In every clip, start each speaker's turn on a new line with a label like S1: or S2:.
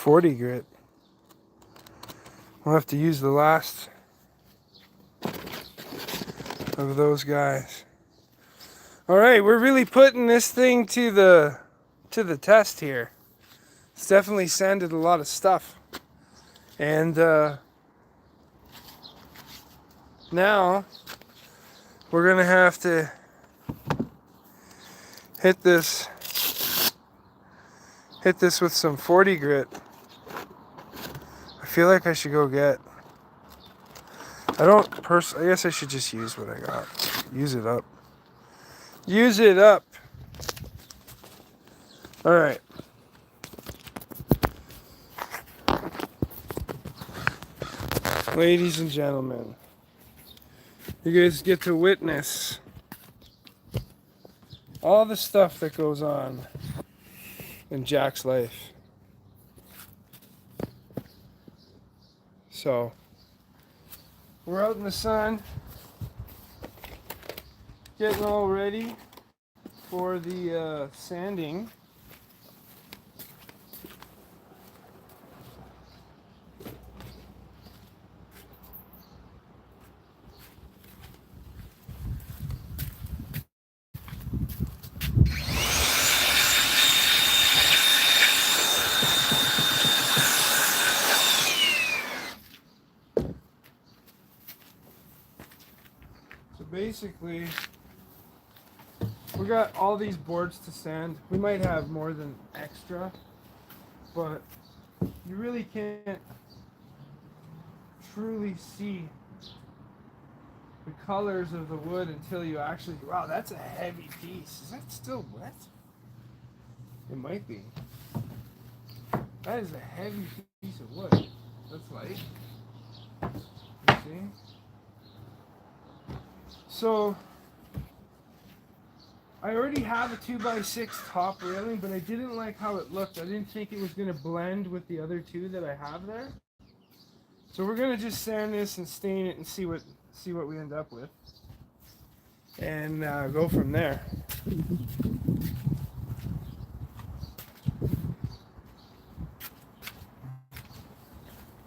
S1: 40 grit. We'll have to use the last of those guys. All right, we're really putting this thing to the test here. It's definitely sanded a lot of stuff. And now we're gonna have to hit this with some 40 grit. I feel like I should go get. I guess I should just use what I got. Use it up. Use it up. All right. Ladies and gentlemen, you guys get to witness all the stuff that goes on in Jack's life. So, we're out in the sun, getting all ready for the sanding. Basically, we got all these boards to sand. We might have more than extra, but you really can't truly see the colors of the wood until you actually, wow, that's a heavy piece. Is that still wet? It might be. That is a heavy piece of wood. That's light. You see? So, I already have a 2x6 top railing, but I didn't like how it looked. I didn't think it was going to blend with the other two that I have there. So we're going to just sand this and stain it and see what we end up with. And go from there.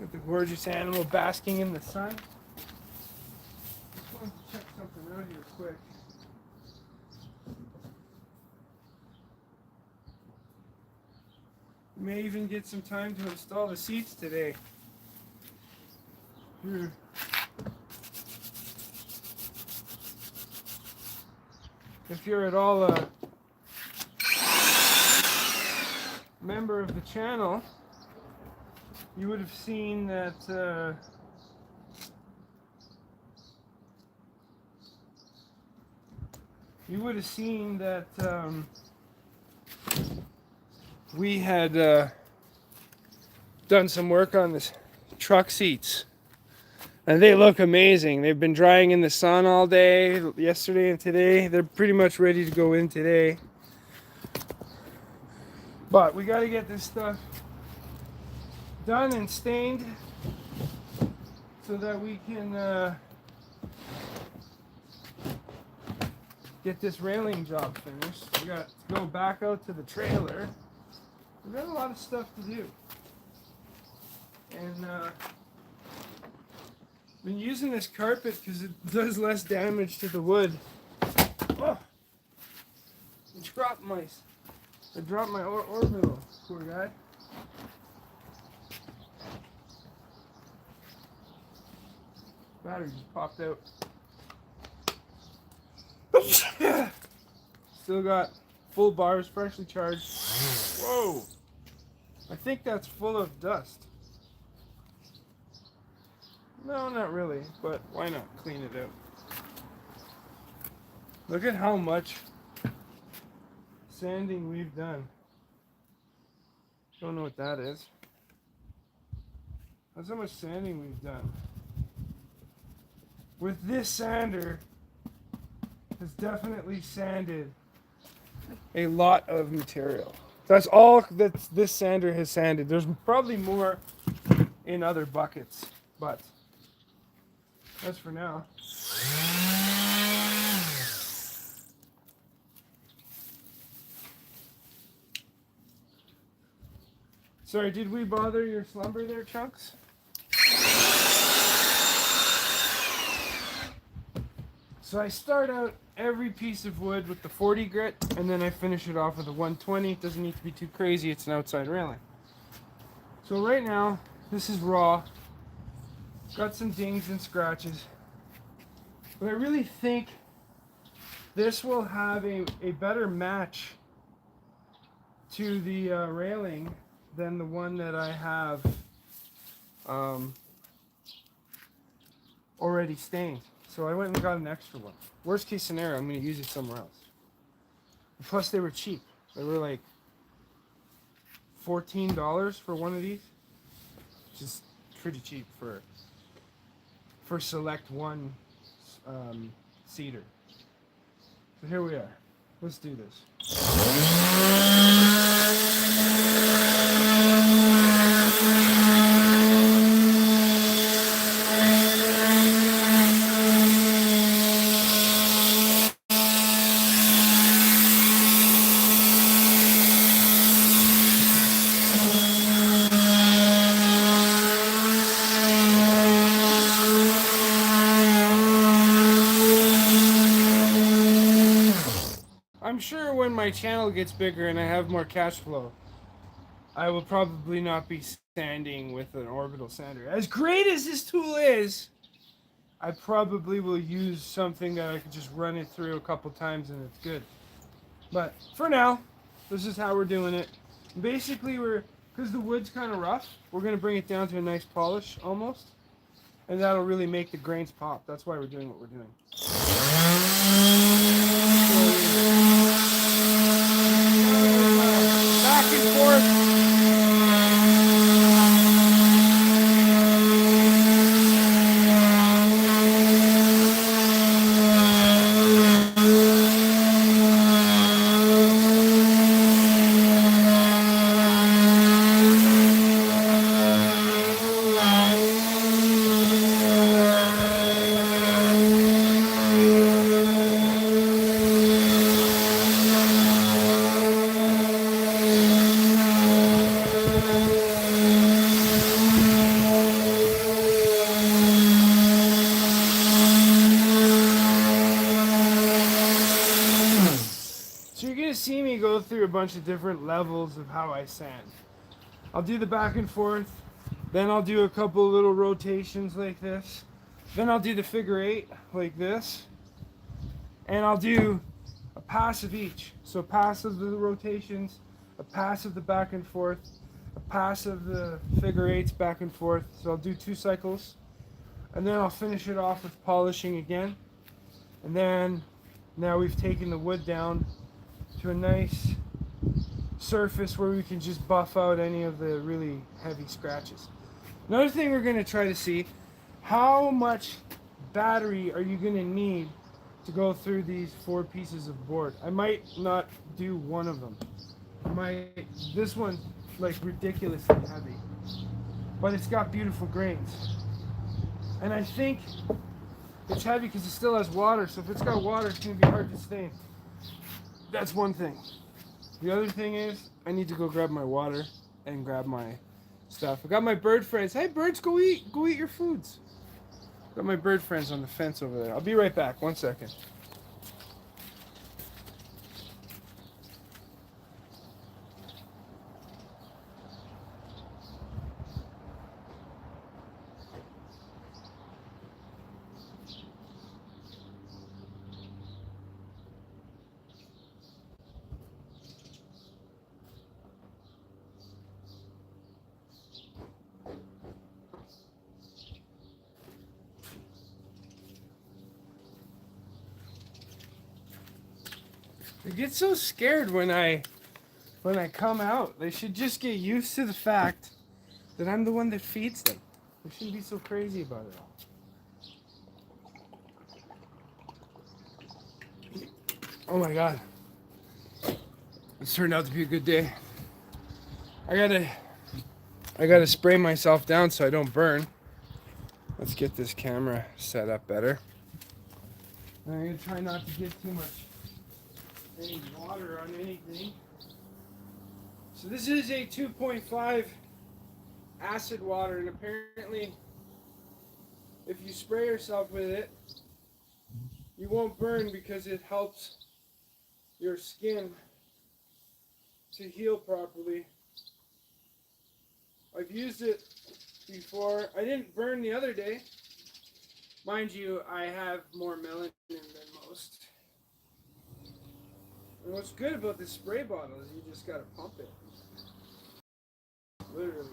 S1: Got the gorgeous animal basking in the sun. Just want to check something out here quick. We may even get some time to install the seats today. If you're at all a member of the channel, you would have seen that we had done some work on this truck seats, and they look amazing. They've been drying in the sun all day, yesterday and today. They're pretty much ready to go in today, but we got to get this stuff done and stained so that we can get this railing job finished. We got to go back out to the trailer. We've got a lot of stuff to do. And been using this carpet because it does less damage to the wood. Oh! Drop mice. I dropped my orbital, poor guy. Battery just popped out. Still got full bars, freshly charged. Whoa! I think that's full of dust. No, not really, but why not clean it out? Look at how much sanding we've done. Don't know what that is. That's how much sanding we've done. With this sander, has definitely sanded a lot of material. That's all that this sander has sanded. There's probably more in other buckets, but that's for now. Sorry, did we bother your slumber there, Chunks? So I start out every piece of wood with the 40 grit, and then I finish it off with a 120. It doesn't need to be too crazy, it's an outside railing. So right now, this is raw. Got some dings and scratches. But I really think this will have a better match to the railing than the one that I have already stained. So I went and got an extra one. Worst case scenario, I'm going to use it somewhere else. Plus they were cheap. They were like $14 for one of these. Which is pretty cheap for select one cedar. So here we are. Let's do this. I'm sure when my channel gets bigger and I have more cash flow, I will probably not be sanding with an orbital sander. As great as this tool is, I probably will use something that I can just run it through a couple times and it's good. But for now, this is how we're doing it. Basically, because the wood's kind of rough, we're going to bring it down to a nice polish almost. And that'll really make the grains pop. That's why we're doing what we're doing. Back and forth. So you're going to see me go through a bunch of different levels of how I sand. I'll do the back and forth, then I'll do a couple little rotations like this, then I'll do the figure eight like this, and I'll do a pass of each. So pass of the rotations, a pass of the back and forth, a pass of the figure eights back and forth. So I'll do 2 cycles, and then I'll finish it off with polishing again. And then now we've taken the wood down to a nice surface where we can just buff out any of the really heavy scratches. Another thing we're going to try to see, how much battery are you going to need to go through these 4 pieces of board? I might not do one of them. This one's like ridiculously heavy, but it's got beautiful grains. And I think it's heavy because it still has water, so if it's got water, it's going to be hard to stain. That's one thing. The other thing is, I need to go grab my water and grab my stuff. I got my bird friends. Hey, birds, go eat your foods. Got my bird friends on the fence over there. I'll be right back. 1 second. They get so scared when I come out. They should just get used to the fact that I'm the one that feeds them. They shouldn't be so crazy about it all. Oh my God. This turned out to be a good day. I gotta spray myself down so I don't burn. Let's get this camera set up better. And I'm gonna try not to get too much any water on anything. So this is a 2.5 acid water, and apparently if you spray yourself with it, you won't burn because it helps your skin to heal properly. I've used it before. I didn't burn the other day. Mind you, I have more melanin than most. And what's good about this spray bottle is you just gotta pump it. Literally.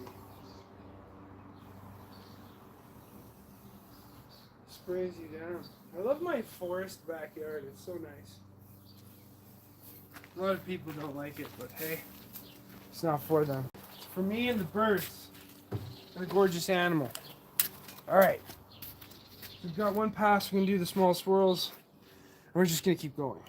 S1: Sprays you down. I love my forest backyard. It's so nice. A lot of people don't like it, but hey, it's not for them. It's for me and the birds. And a gorgeous animal. Alright. We've got one pass. We can do the small swirls. And we're just going to keep going.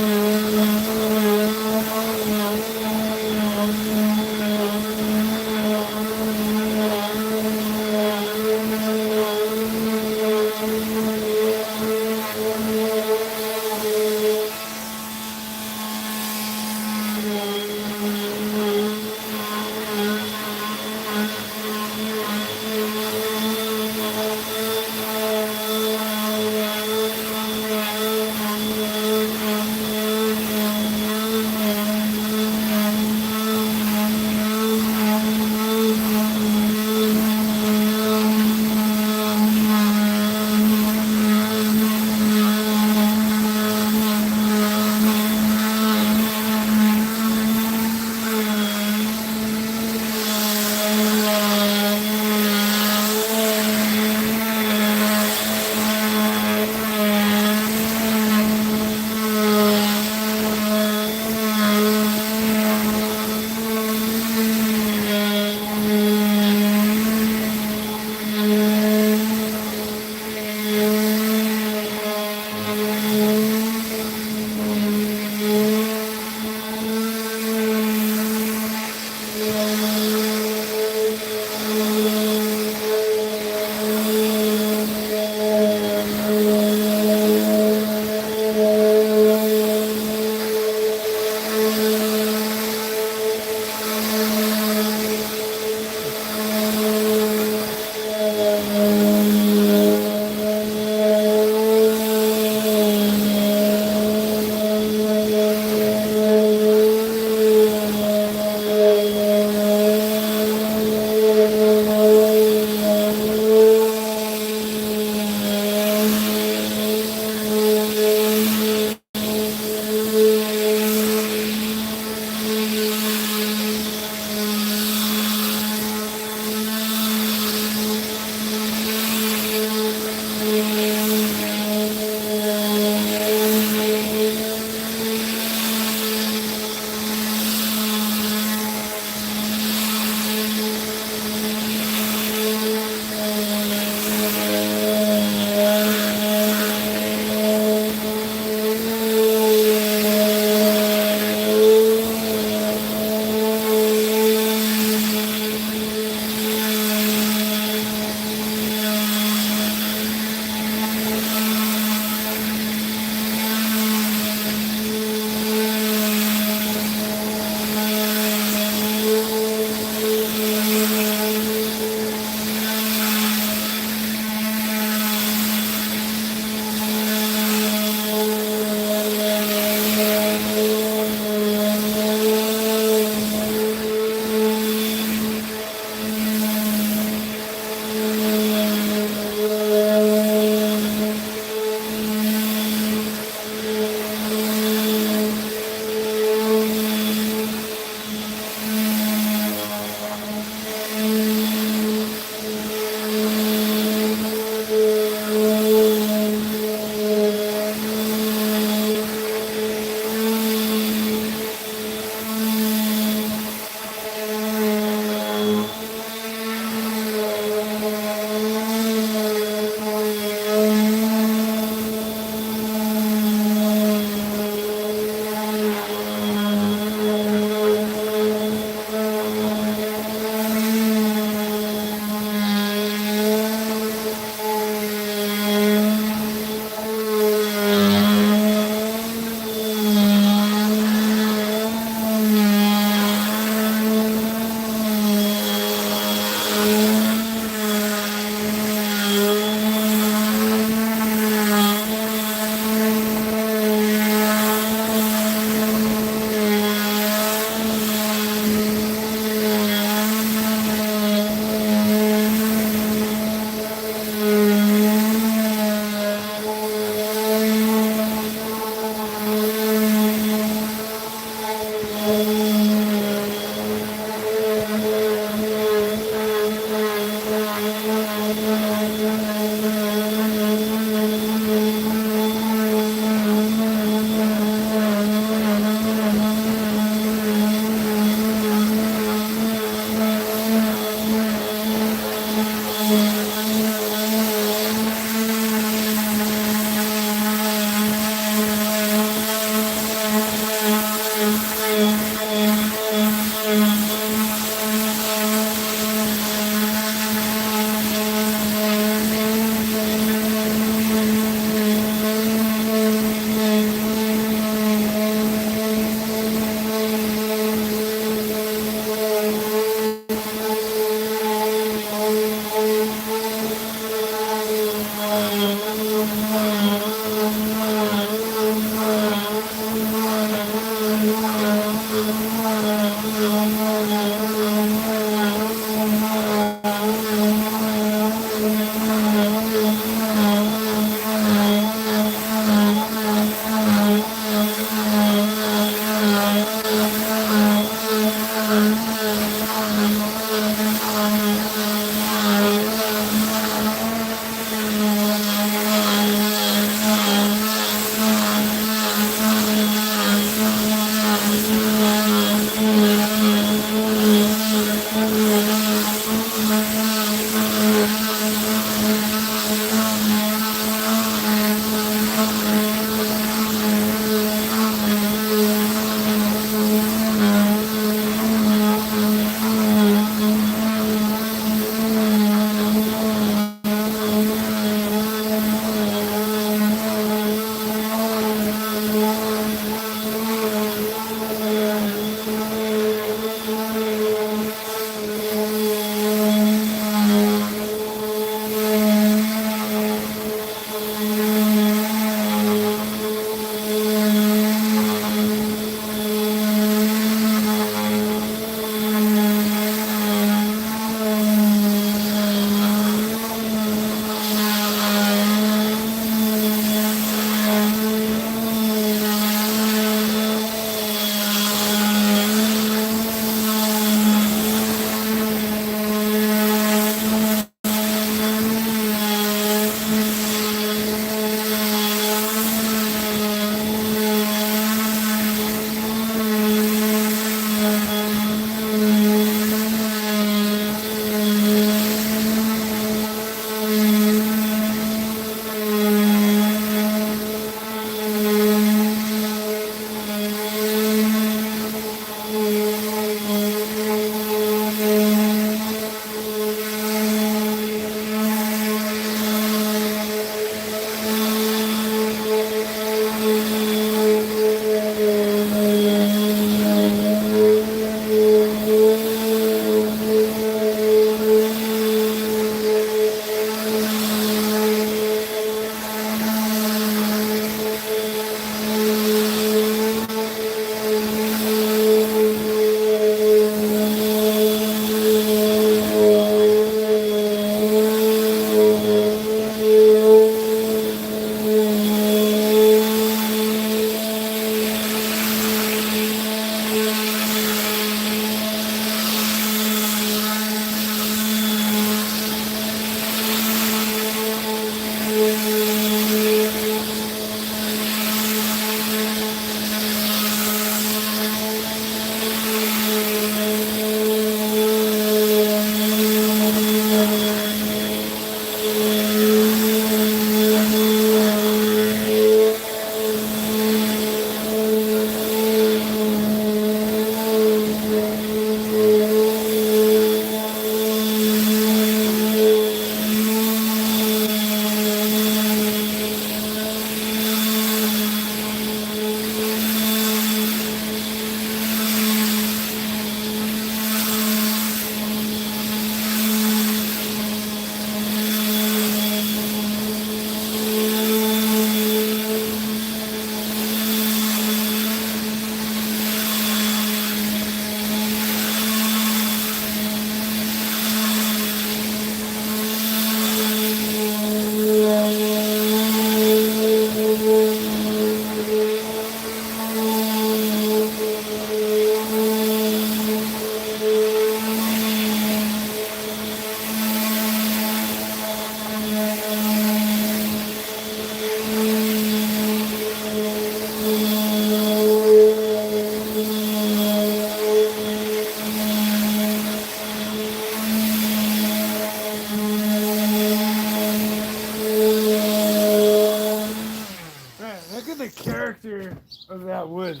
S1: of that wood.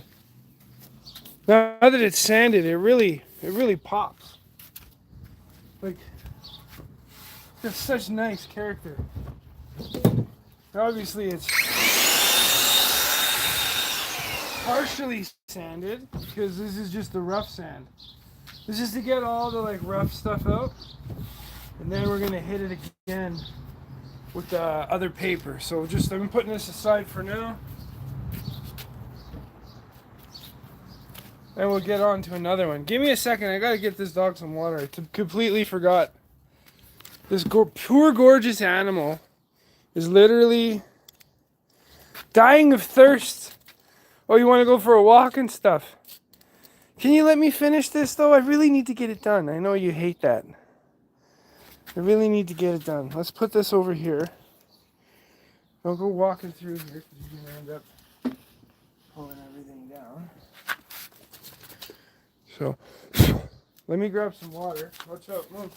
S1: Now that it's sanded, it really pops. Like, it's such nice character. Obviously, it's partially sanded because this is just the rough sand. This is to get all the like rough stuff out, and then we're gonna hit it again with the other paper. So just I'm putting this aside for now, and we'll get on to another one. Give me a second. I gotta get this dog some water. I completely forgot. This poor gorgeous animal is literally dying of thirst. Oh, you want to go for a walk and stuff? Can you let me finish this though? I really need to get it done. I know you hate that. I really need to get it done. Let's put this over here. Don't go walking through here because you're going to end up pulling everything down. So, let me grab some water. Watch out, move.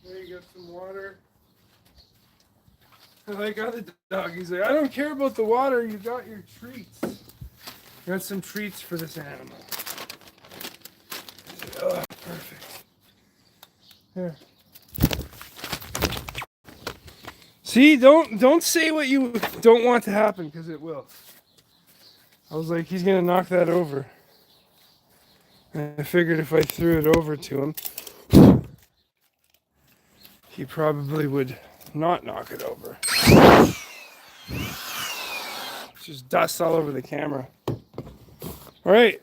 S1: There you got some water. I like other doggies. Like, I don't care about the water. You got your treats. You got some treats for this animal. Oh, perfect. Here. See, don't say what you don't want to happen because it will. I was like, he's gonna knock that over. And I figured if I threw it over to him, he probably would not knock it over. Just dust all over the camera. All right.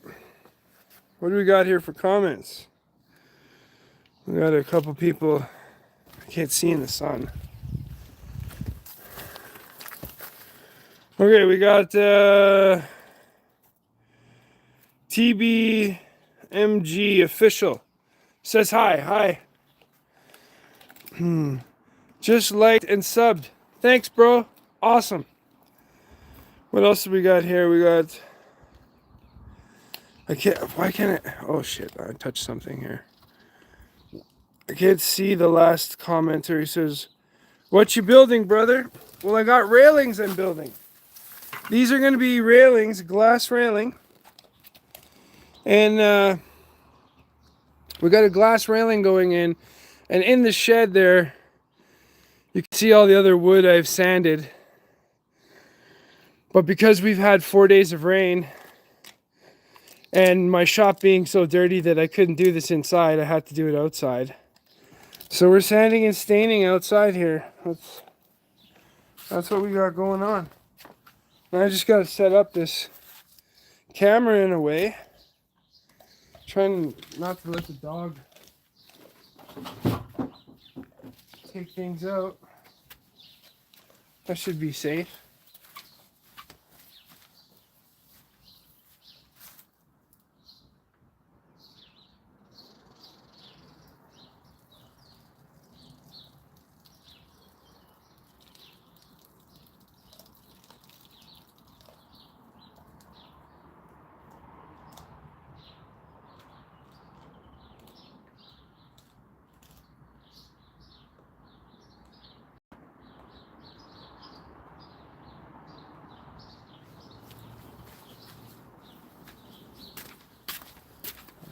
S1: What do we got here for comments? We got a couple people I can't see in the sun. Okay, we got TBMG official. Says hi. Just liked and subbed. Thanks, bro. Awesome. What else do we got here? We got I can't, why can't I, oh shit, I touched something here. I can't see the last commenter. He says, what you building, brother? Well, I got railings I'm building. These are going to be railings, glass railing. And we got a glass railing going in. And in the shed there, you can see all the other wood I've sanded. But because we've had 4 days of rain, and my shop being so dirty that I couldn't do this inside, I had to do it outside. So we're sanding and staining outside here. That's what we got going on. And I just got to set up this camera in a way. Trying not to let the dog take things out. That should be safe.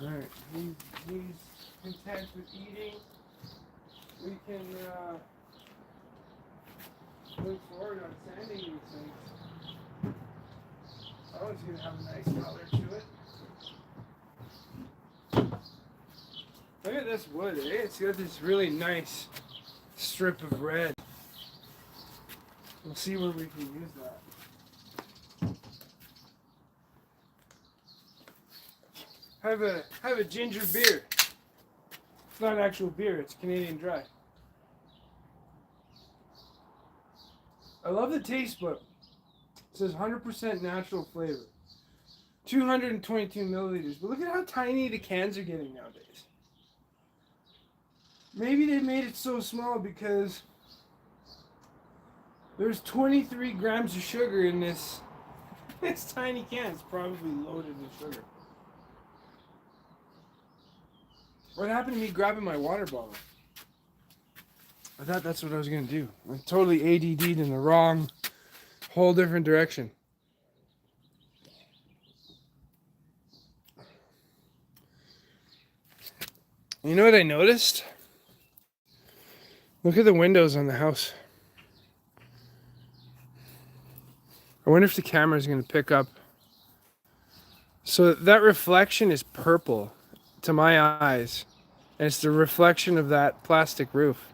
S1: Alright, he's content with eating. We can move forward on sanding these things. Oh, it's going to have a nice color to it. Look at this wood, eh? It's got this really nice strip of red. We'll see where we can use that. Have a ginger beer. It's not actual beer, it's Canadian Dry. I love the taste, but it says 100% natural flavor. 222 milliliters. But look at how tiny the cans are getting nowadays. Maybe they made it so small because there's 23 grams of sugar in this tiny can. It's probably loaded with sugar. What happened to me grabbing my water bottle? I thought that's what I was going to do. I'm totally ADD'd in the wrong, whole different direction. You know what I noticed? Look at the windows on the house. I wonder if the camera is going to pick up. So that reflection is purple to my eyes. And it's the reflection of that plastic roof.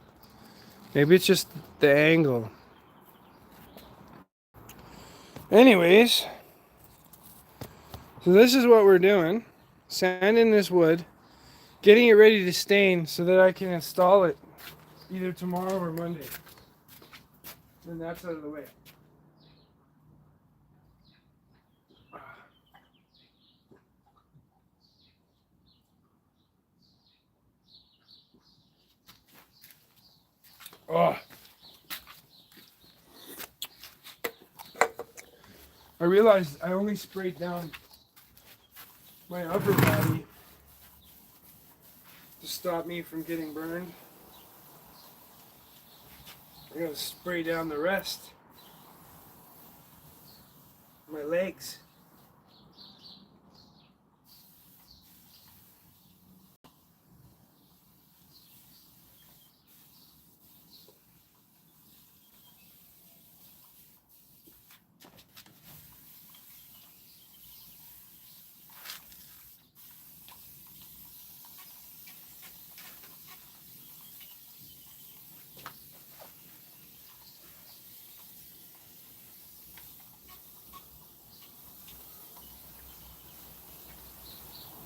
S1: Maybe it's just the angle. Anyways, so this is what we're doing. Sanding this wood, getting it ready to stain so that I can install it either tomorrow or Monday. Then that's out of the way. Oh. I realized I only sprayed down my upper body to stop me from getting burned. I gotta spray down the rest. My legs.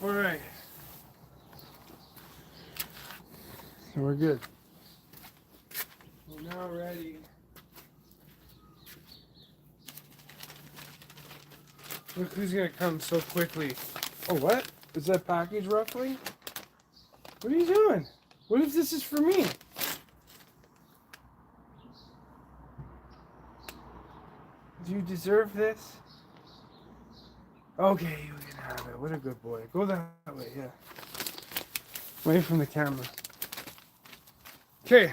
S1: Alright. So we're good. We're now ready. Look who's gonna come so quickly. Oh, what? Is that package ruffling? What are you doing? What if this is for me? Do you deserve this? Okay, you're gonna Rabbit, what a good boy. Go that way, yeah. Away from the camera. Okay,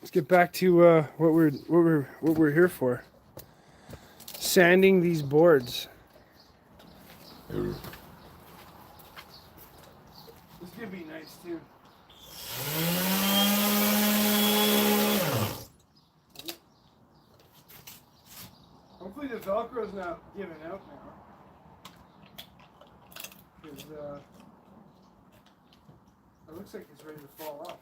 S1: let's get back to what we're here for. Sanding these boards. This could be nice too. Hopefully the Velcro's not giving out now. Because it looks like it's ready to fall off.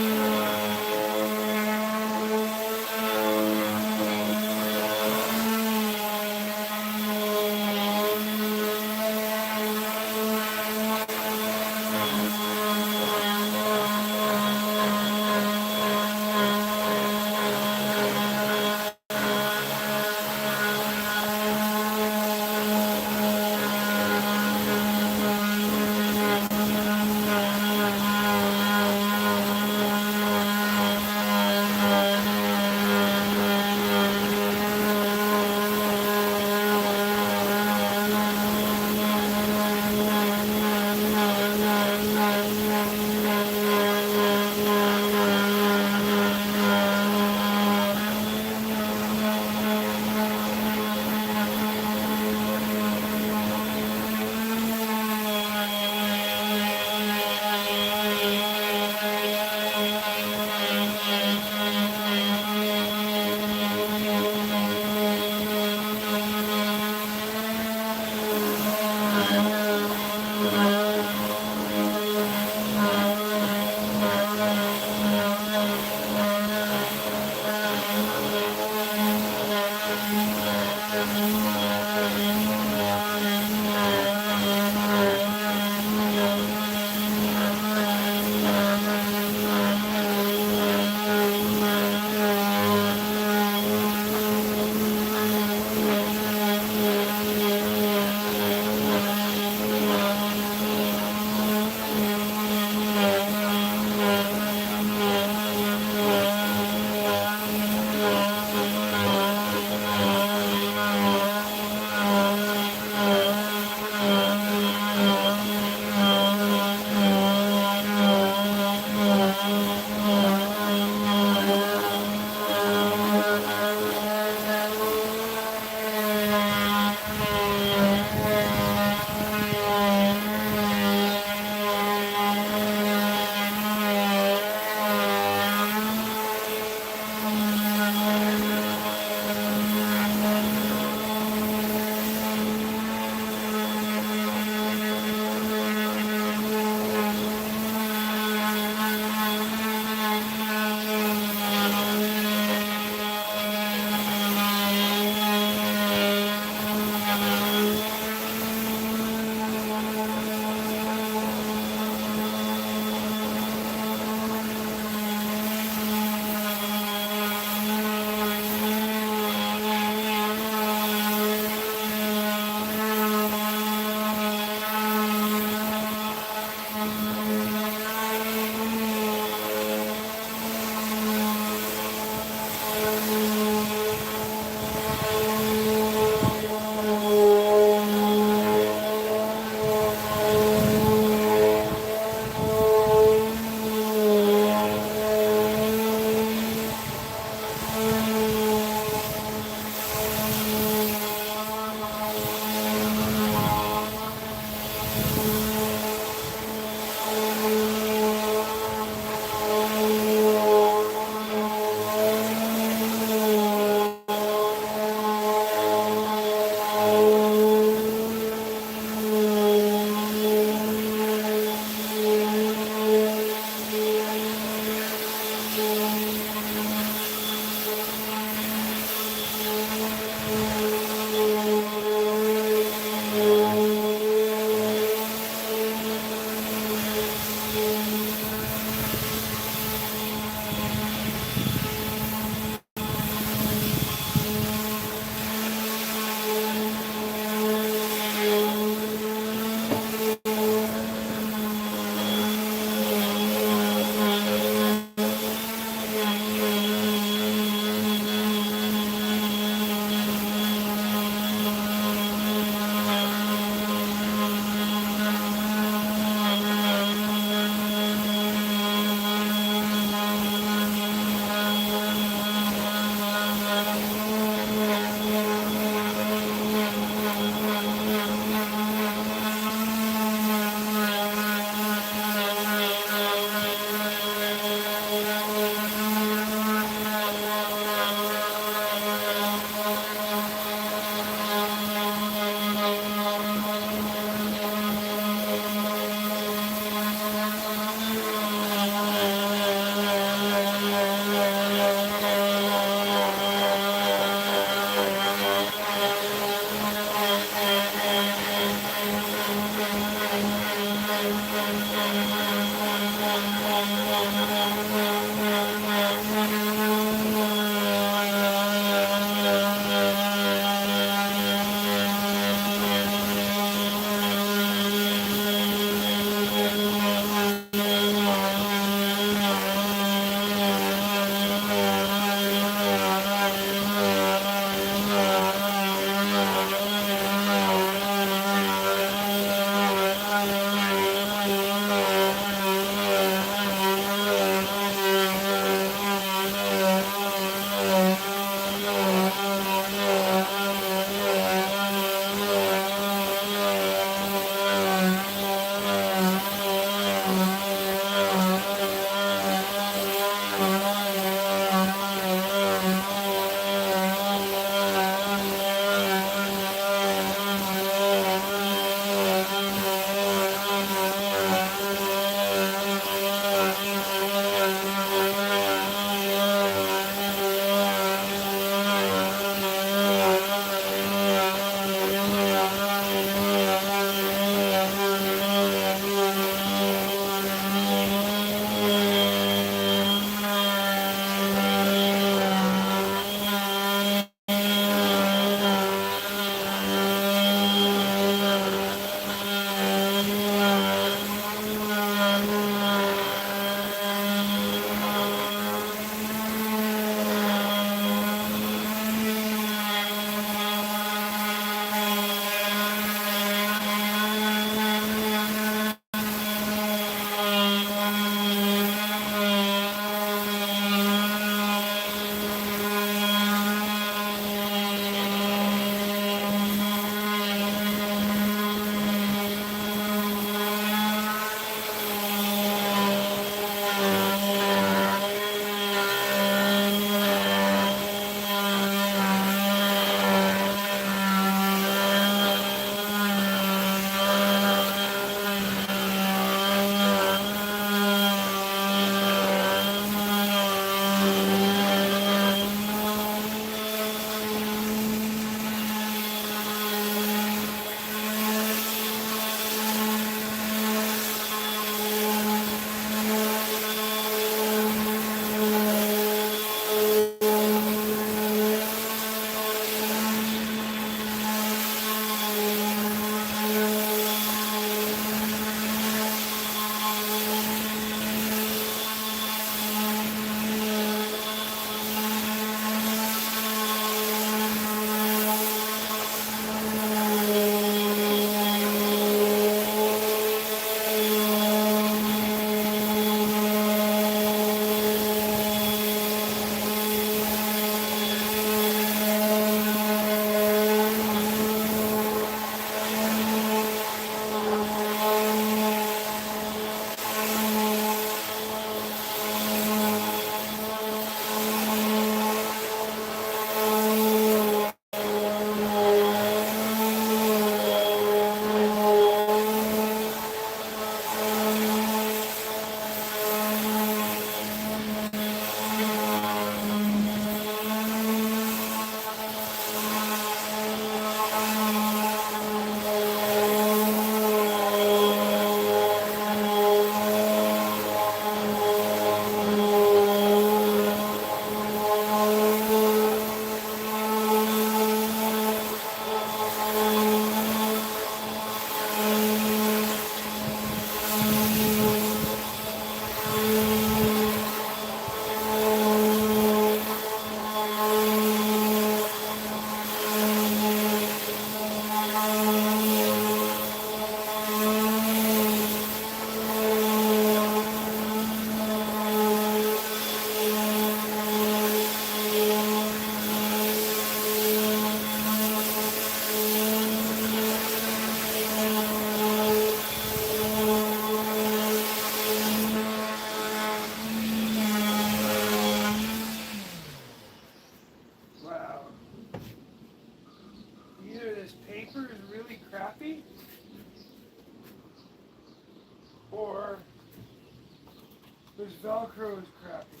S1: Velcro is crappy.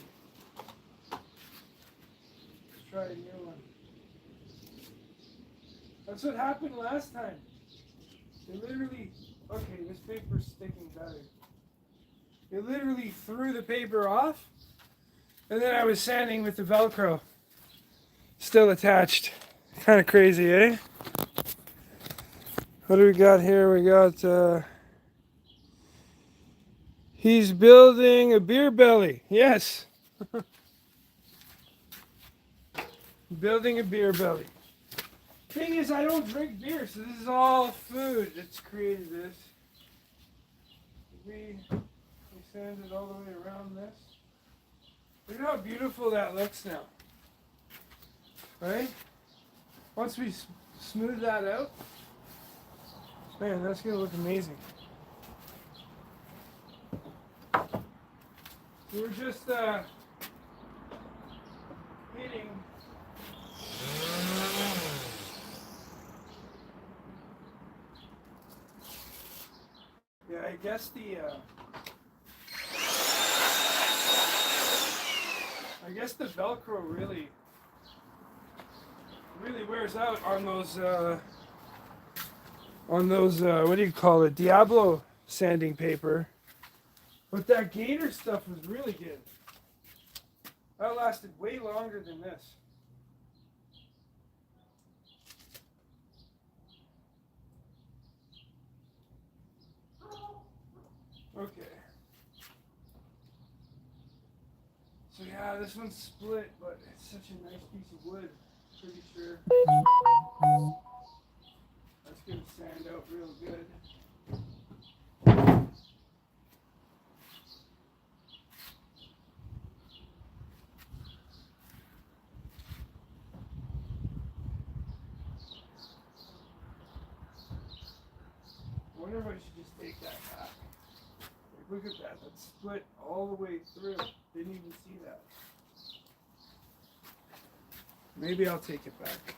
S1: Let's try a new one. That's what happened last time. They literally, okay, this paper's sticking better. They literally threw the paper off, and then I was sanding with the Velcro still attached. Kind of crazy, eh? What do we got here? We got, he's building a beer belly. Yes. Building a beer belly. Thing is, I don't drink beer, so this is all food that's created this. We sanded all the way around this. Look how beautiful that looks now. Right? Once we smooth that out, man, that's gonna look amazing. We're just hitting. Yeah, I guess the Velcro really wears out on those what do you call it, Diablo sanding paper. But that Gator stuff was really good. That lasted way longer than this. Okay. So yeah, this one's split, but it's such a nice piece of wood. Pretty sure. That's gonna sand out real good. I wonder if I should just take that back. Like, look at that. That's split all the way through. Didn't even see that. Maybe I'll take it back.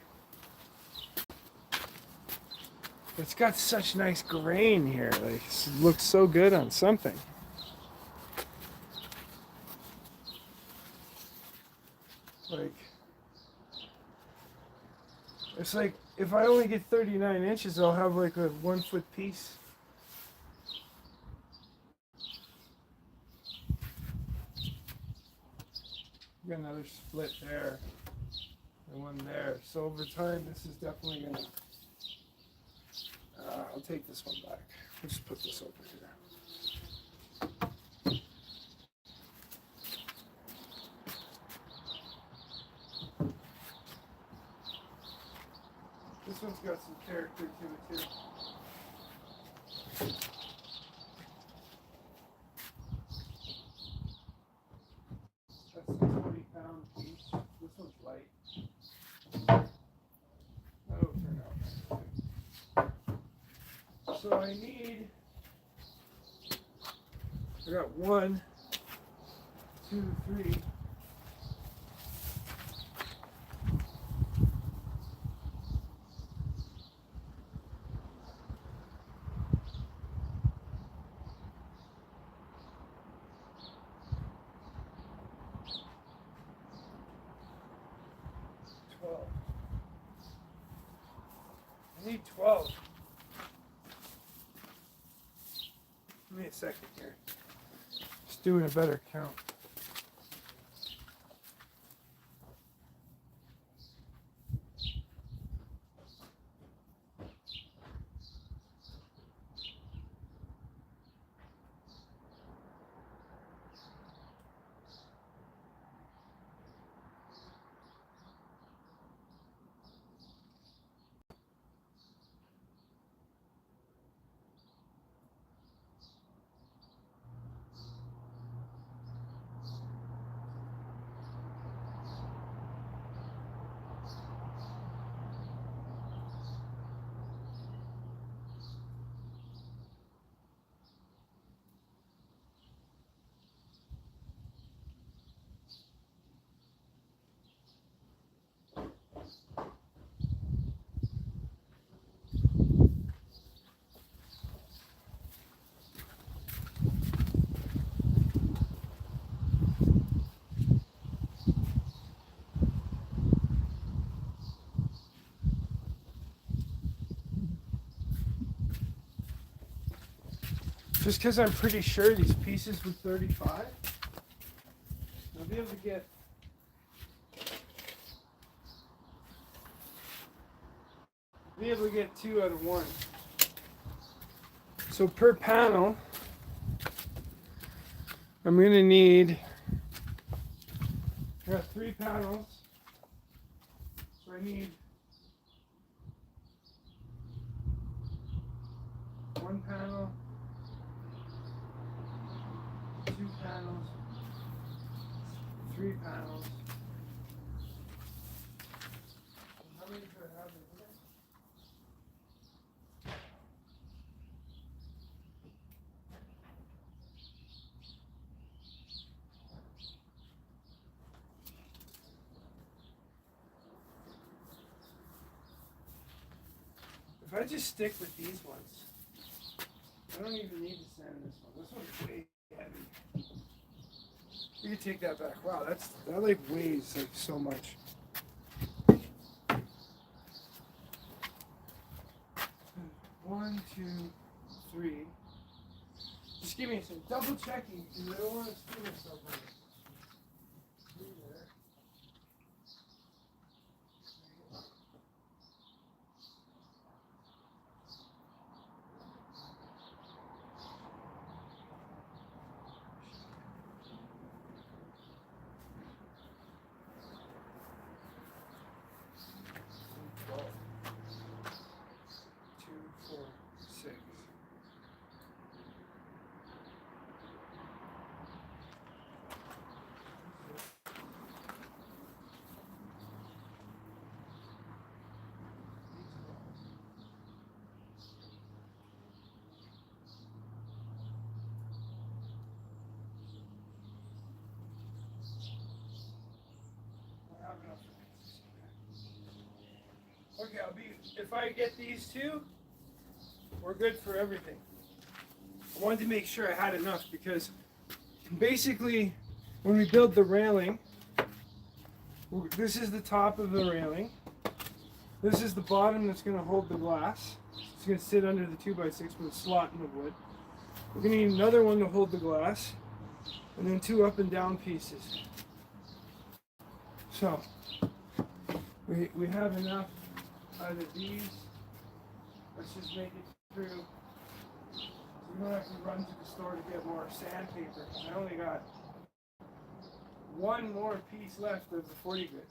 S1: It's got such nice grain here. Like, it looks so good on something. Like, it's like if I only get 39 inches, I'll have like a 1 foot piece. Got another split there, and one there. So over time, this is definitely gonna. I'll take this one back. Let's just put this over here. This one's got some character to it too. That's a 20-pound piece. This one's light. That'll turn out nice. So I got 1, 2, 3. I need 12. Give me a second here. Just doing a better count. Just because I'm pretty sure these pieces were 35, I'll be able to get two out of one. So per panel, I'm going to need, I got 3 panels, so I need 1 panel, 2 panels, 3 panels. How many do I have in here? If I just stick with these ones, I don't even need to sand this one. This one's way heavy. You can take that back. Wow, that like weighs like so much. 1, 2, 3. Just give me some double checking because I don't want to screw myself on it. 3 there. Okay, if I get these 2, we're good for everything. I wanted to make sure I had enough because basically when we build the railing, this is the top of the railing. This is the bottom that's going to hold the glass. It's going to sit under the 2x6 with a slot in the wood. We're going to need another one to hold the glass, and then 2 up and down pieces. So we have enough out of these. Let's just make it through. So we don't have to run to the store to get more sandpaper. I only got 1 more piece left of the 40 grit.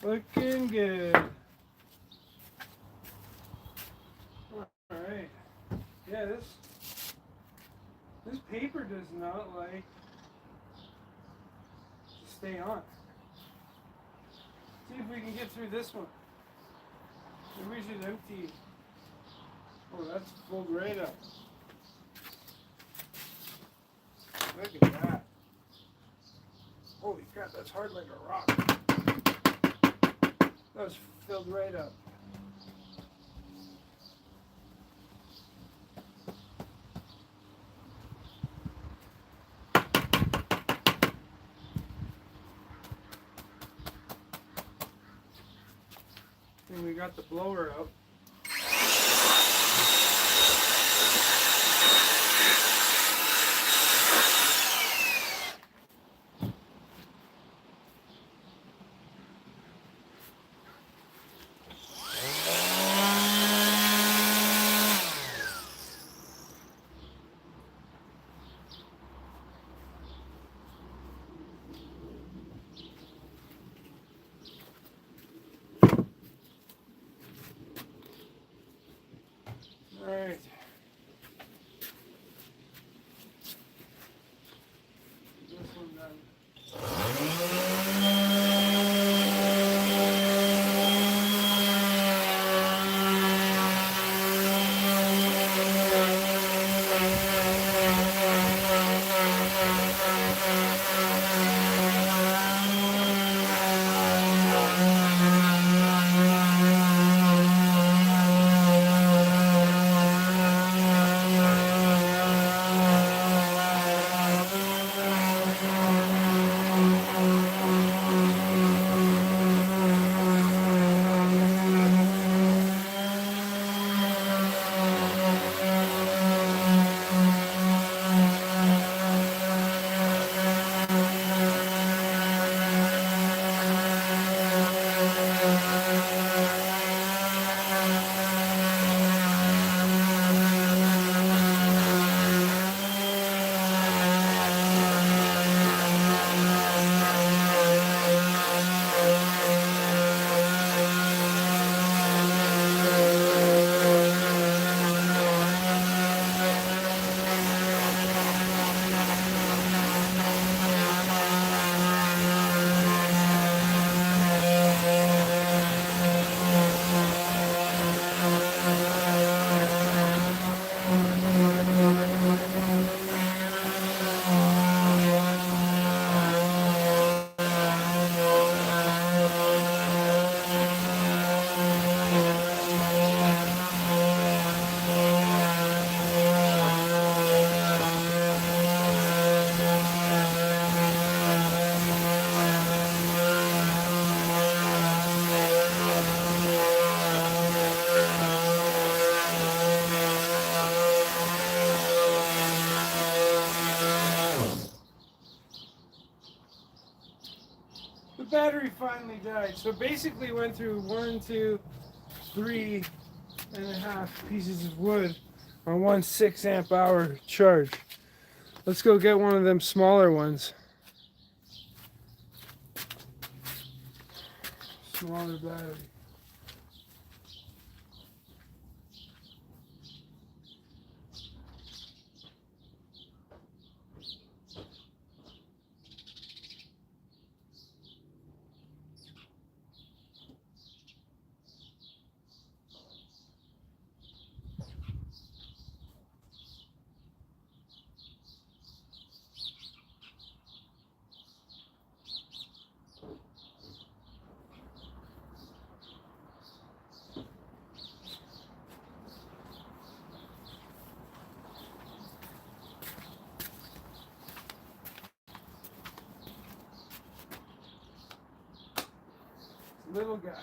S1: Looking good. Alright. Yeah, this paper does not like to stay on. See if we can get through this one. Maybe we should empty. Oh, that's pulled right up. Look at that. Holy crap, that's hard like a rock. That was filled right up. And we got the blower out. Alright. This one done. The battery finally died. So basically went through 1, 2, 3.5 pieces of wood on one 6 amp hour charge. Let's go get one of them smaller ones. Smaller battery. Little guy.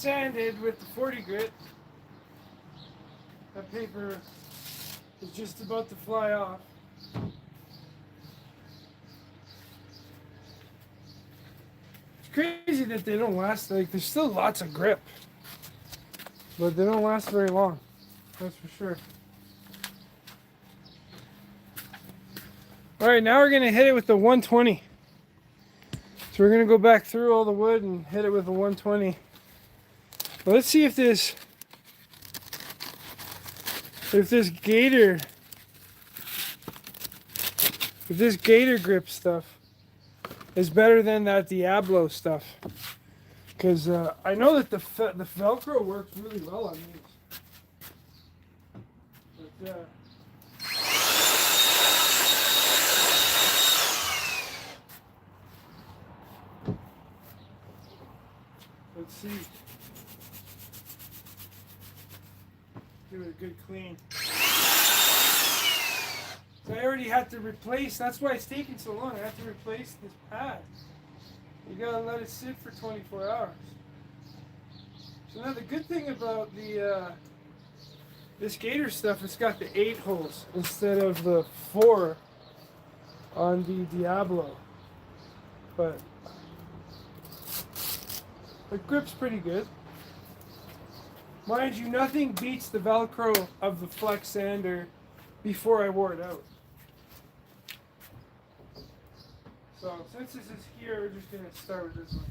S1: sanded with the 40 grit. That paper is just about to fly off. It's crazy that they don't last. Like, there's still lots of grip, but they don't last very long. That's for sure. All right, now we're gonna hit it with the 120. So we're gonna go back through all the wood and hit it with the 120. But let's see if this gator grip stuff is better than that Diablo stuff. Because I know that the Velcro works really well on these. But, let's see. Give it a good clean. So I already had to replace, that's why it's taking so long. I have to replace this pad. You gotta let it sit for 24 hours. So now the good thing about the this gator stuff, it's got the 8 holes instead of the 4 on the Diablo. But the grip's pretty good. Mind you, nothing beats the Velcro of the Flex sander before I wore it out. So since this is here, we're just going to start with this one.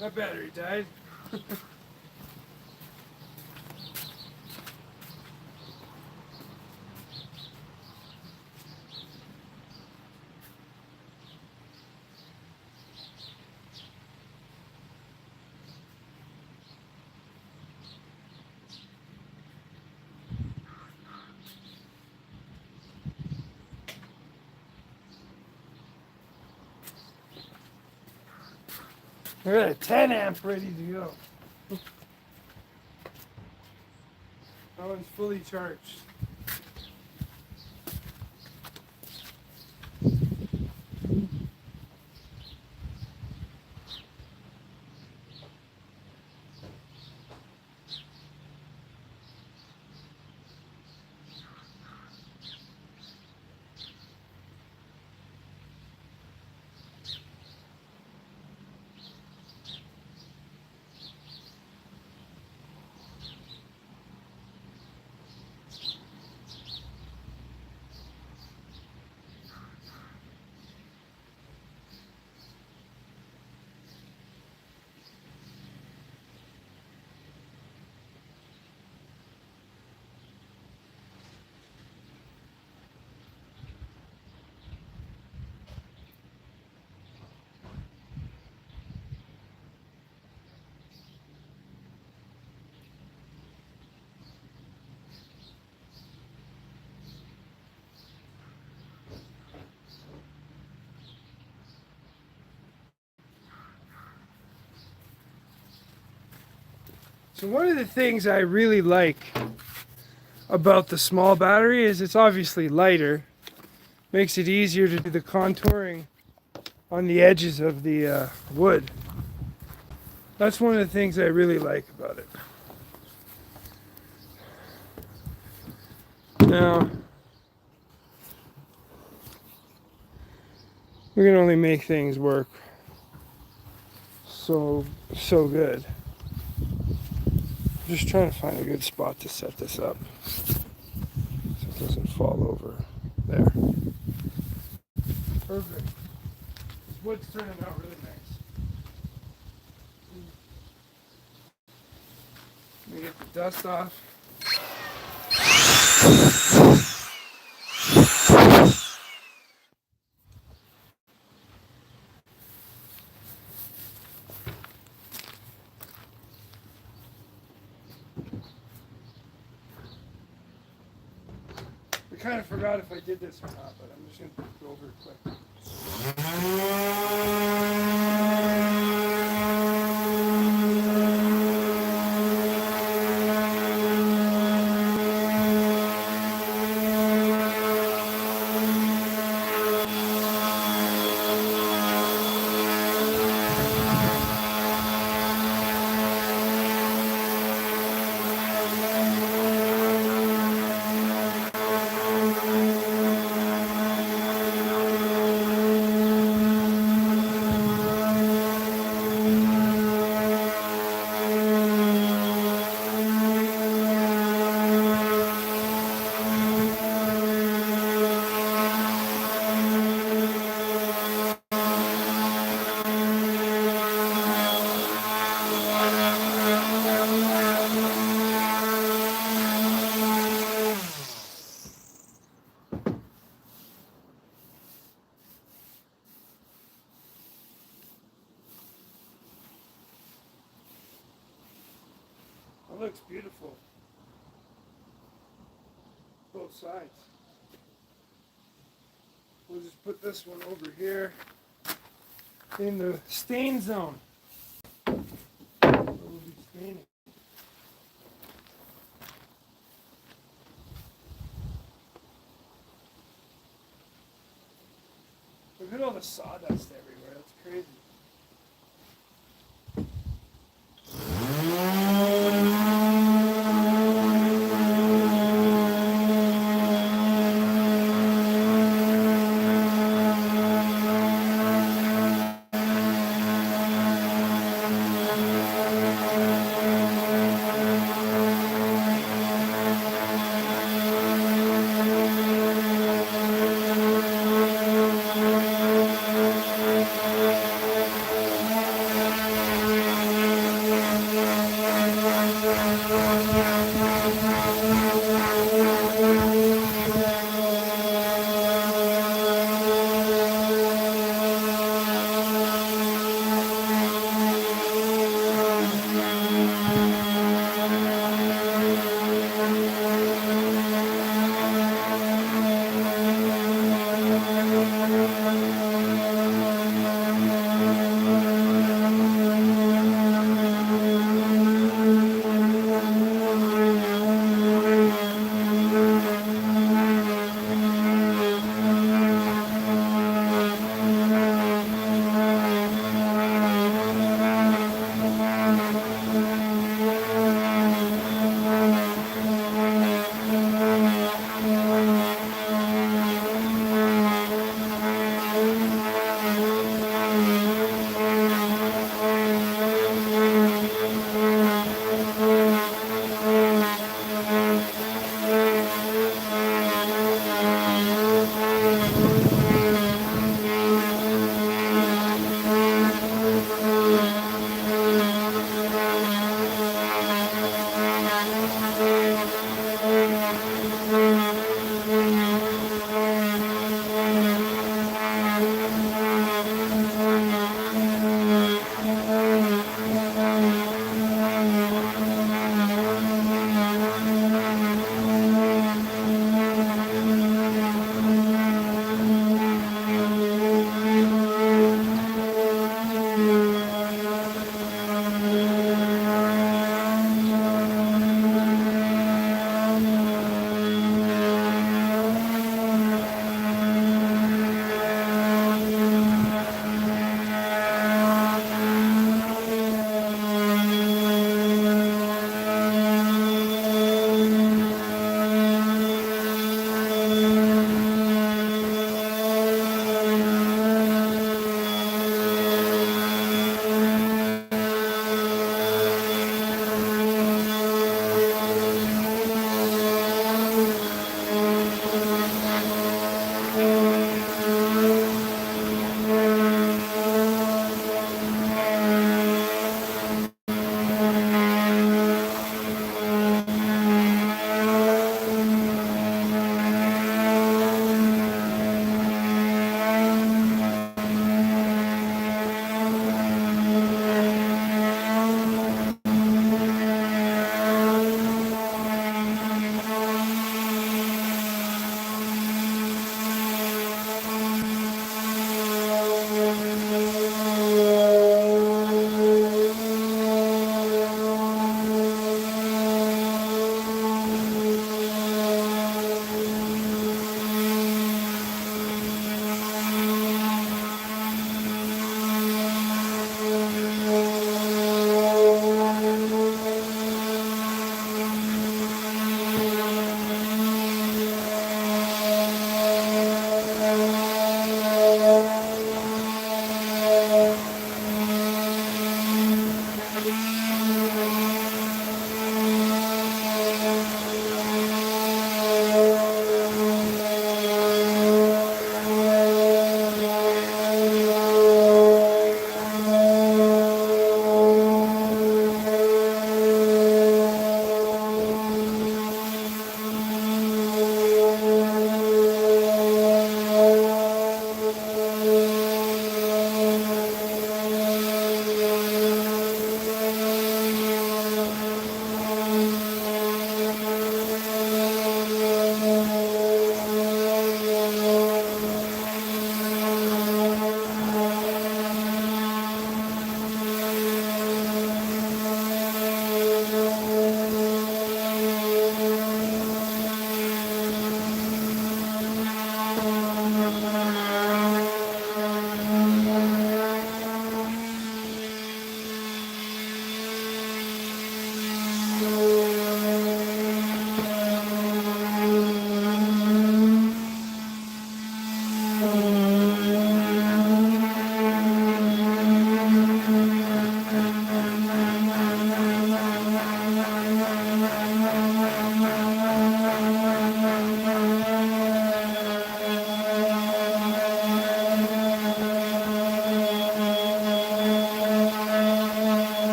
S1: That battery died. I got a 10 amp ready to go. That one's fully charged. So one of the things I really like about the small battery is it's obviously lighter. Makes it easier to do the contouring on the edges of the wood. That's one of the things I really like about it. Now, we can only make things work so good. I'm just trying to find a good spot to set this up so it doesn't fall over there. Perfect. This wood's turning out really nice. Let me get the dust off. I kind of forgot if I did this or not, but I'm just going to go over it quick. That looks beautiful. Both sides. We'll just put this one over here in the stain zone. We'll be staining. Look at all the sawdust everywhere. That's crazy.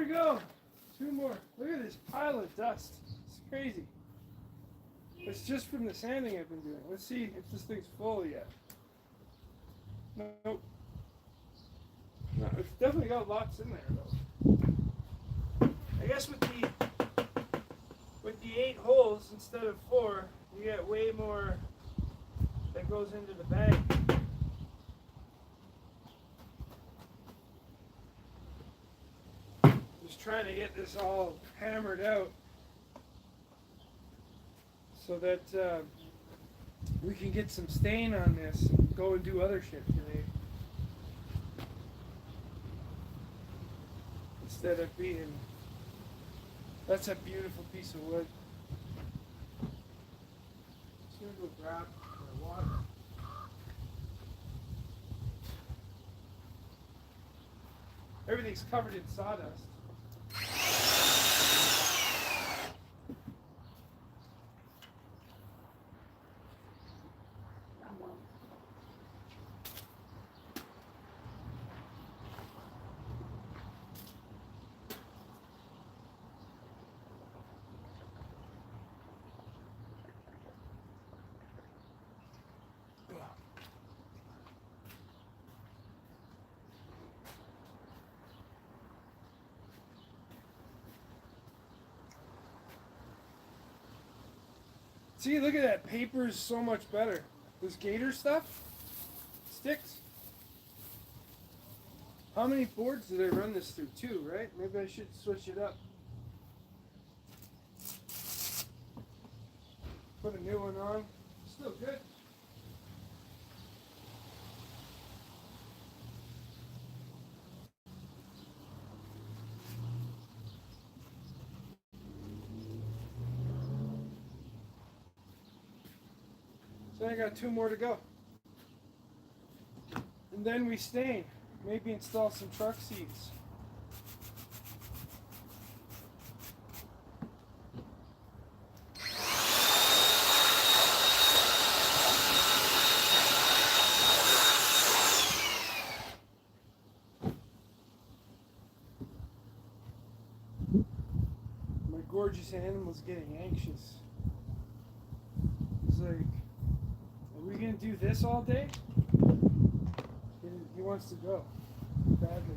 S1: to go. 2 more. Look at this pile of dust. It's crazy. It's just from the sanding I've been doing. Let's see if this thing's full yet. Nope. No, it's definitely got lots in there though. I guess with the 8 holes instead of 4, you get way more that goes into the bag. Just trying to get this all hammered out so that we can get some stain on this and go and do other shit today. Instead of being, that's a beautiful piece of wood. Just gonna go grab my water. Everything's covered in sawdust. See, look at that. Paper is so much better. This Gator stuff sticks. How many boards did I run this through? 2, right? Maybe I should switch it up. Put a new one on. Still good. So I got 2 more to go. And then we stain. Maybe install some truck seats. My gorgeous animal's getting anxious. He's like, are we gonna do this all day? He wants to go badly.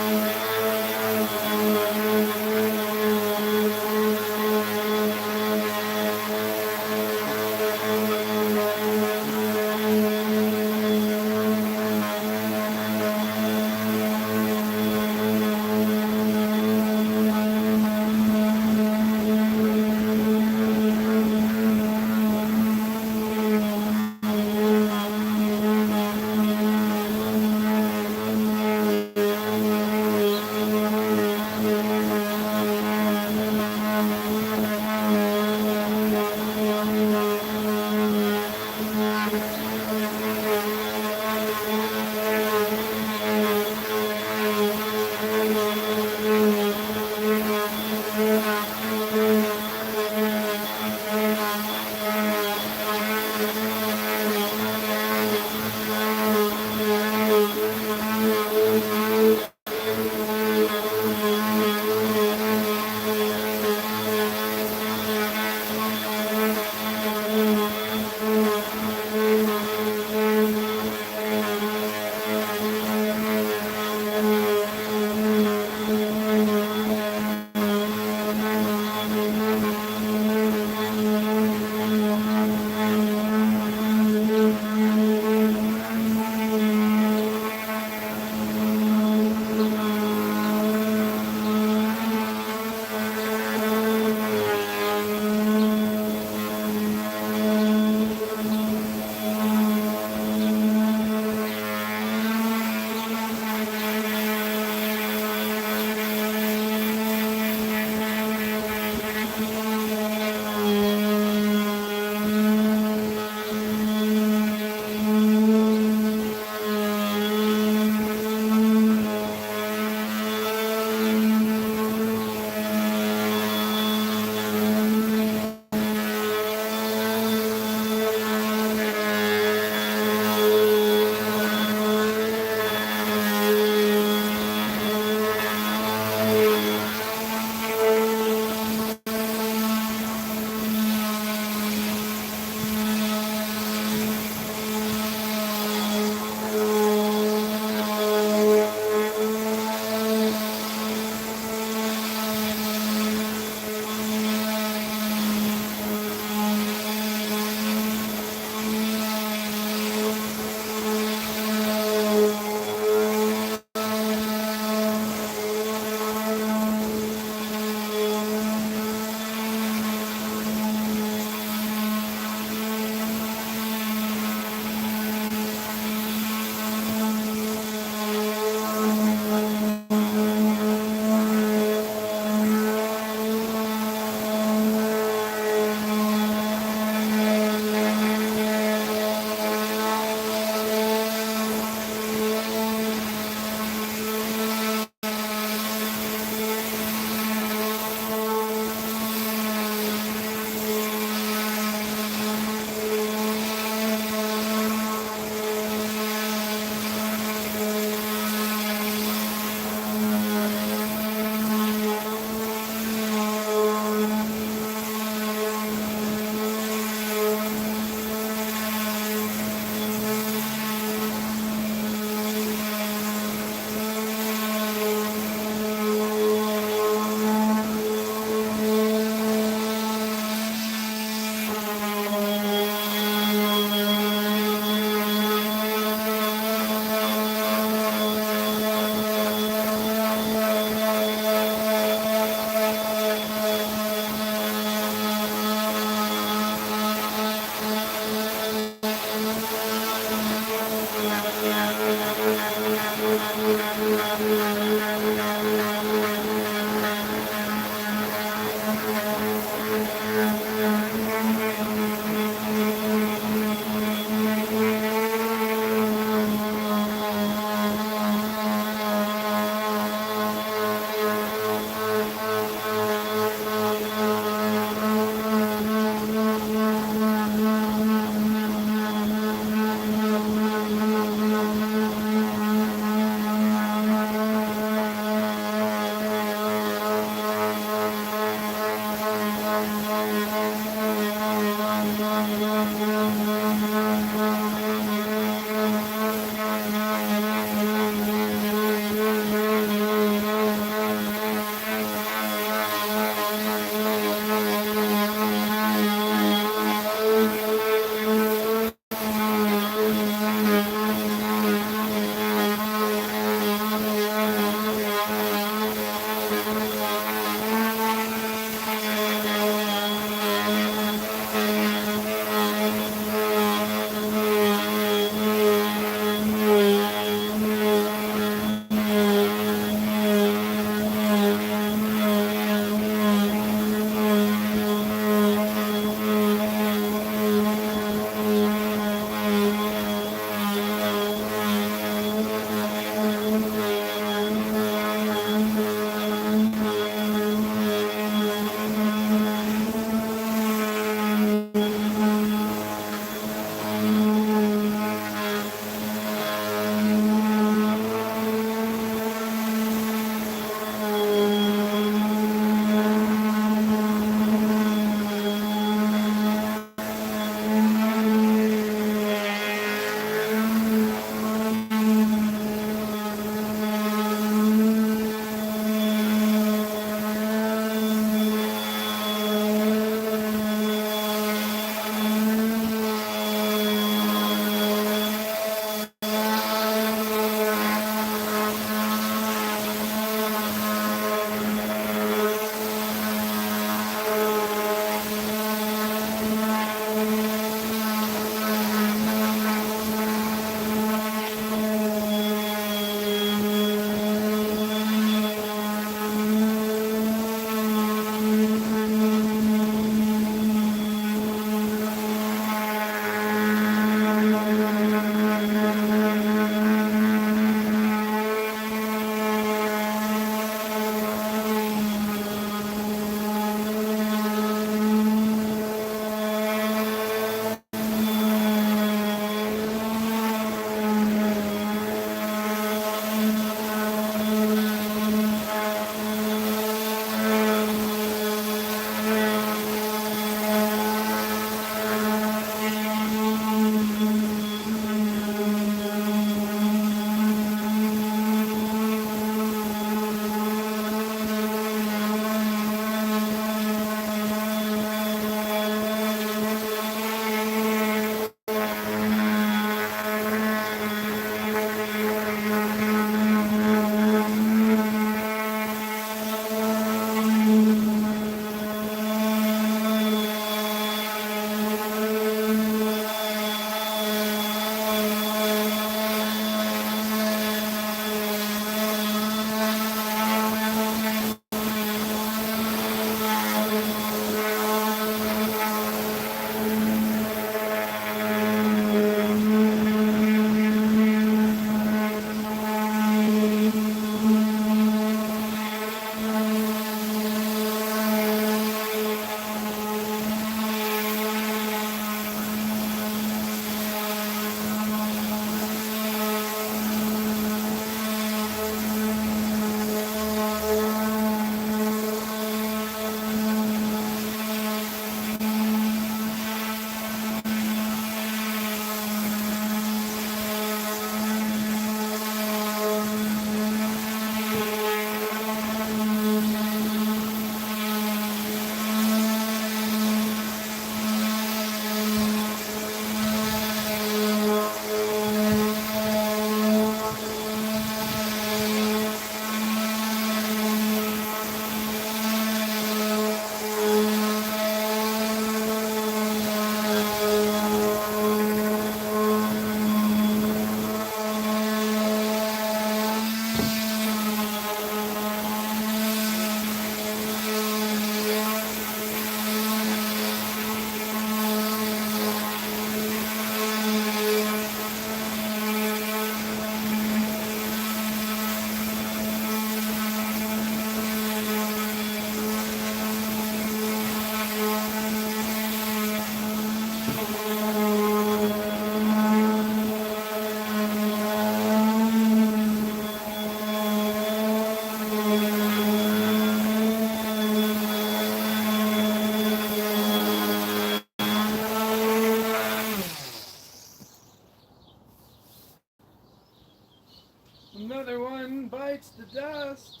S1: dust.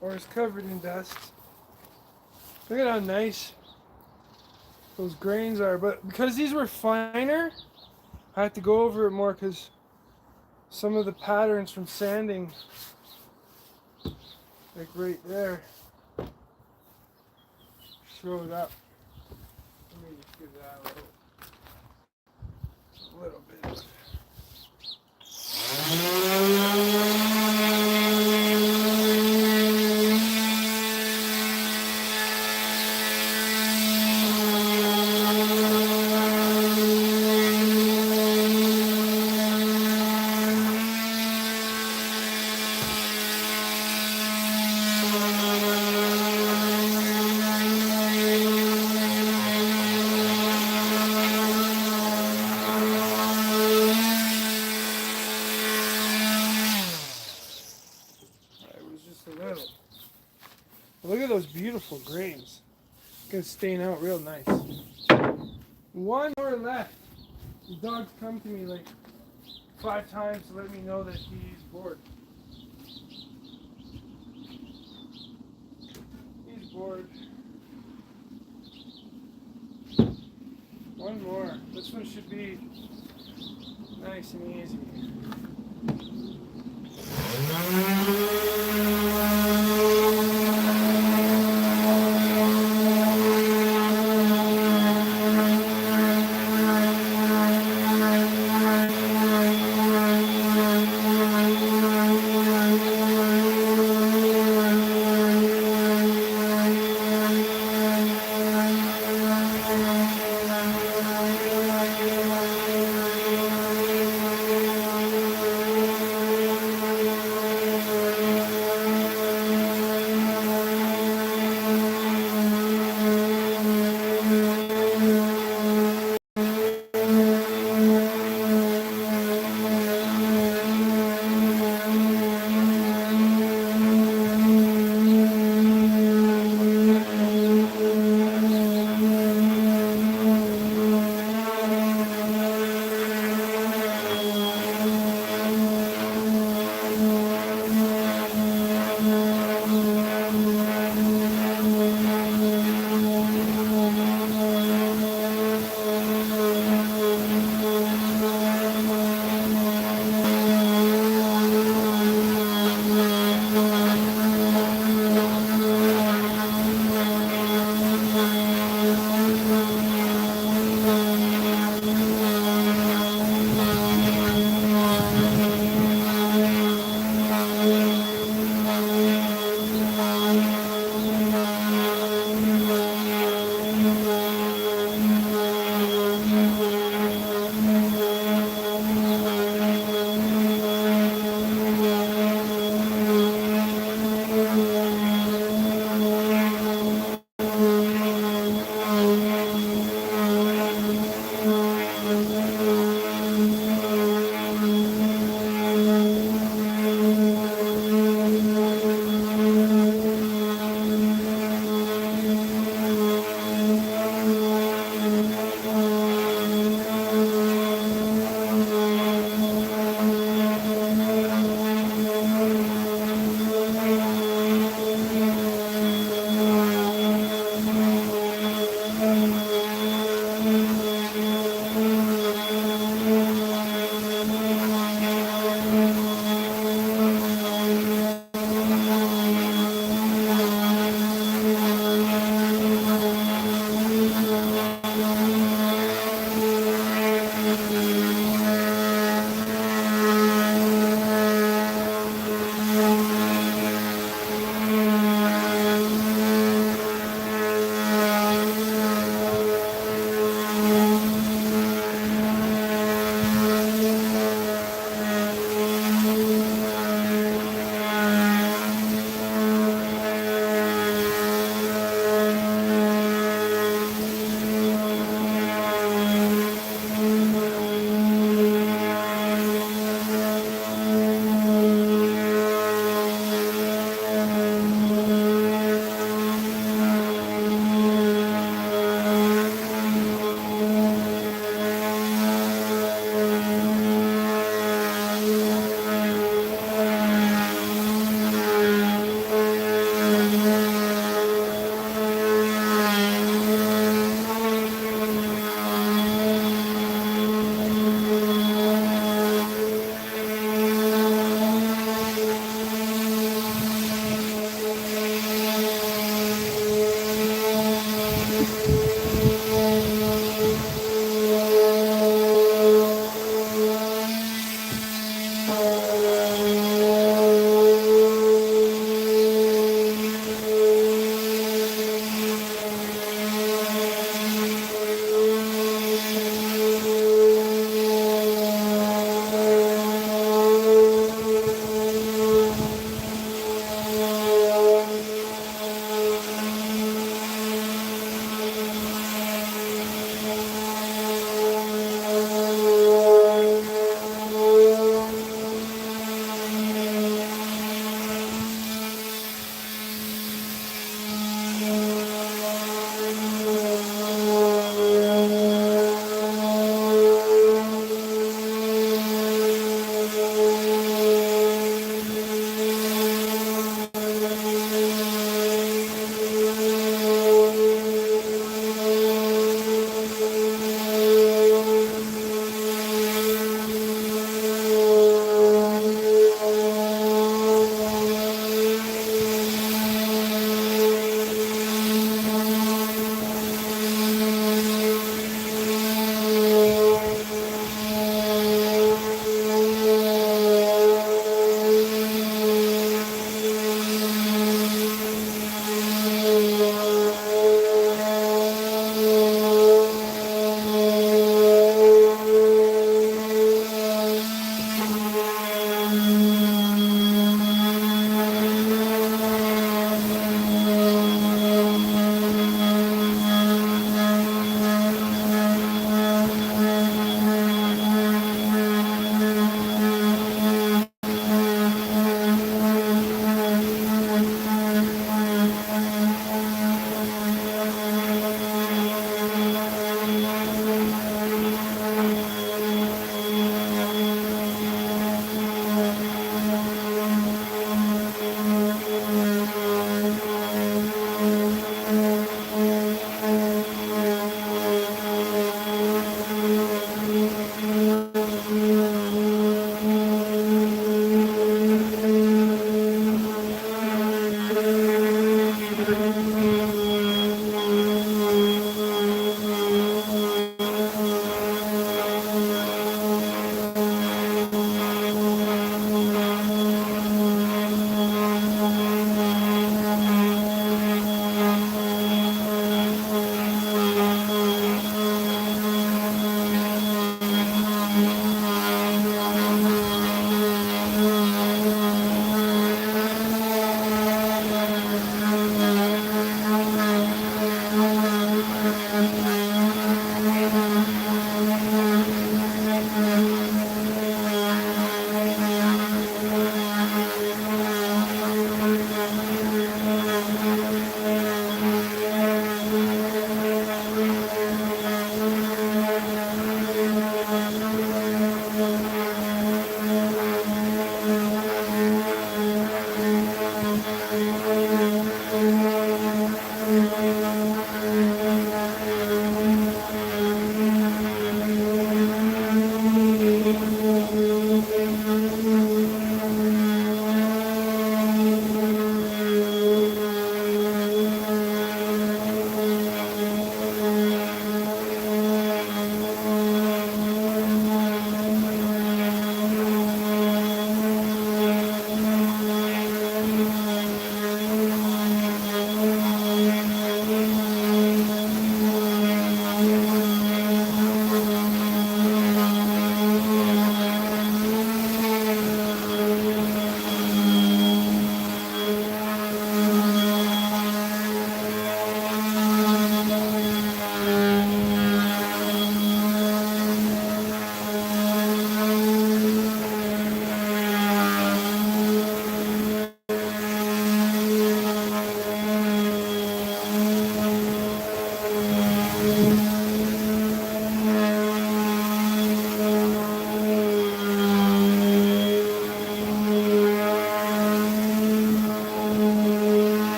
S1: Or is covered in dust. Look at how nice those grains are. But because these were finer, I had to go over it more because some of the patterns from sanding, like right there, showed up. Let me just give that a little bit. Look at those beautiful grains. It's gonna stain out real nice. One more left. The dog's come to me like 5 times to let me know that he's bored. He's bored. One more. This one should be nice and easy.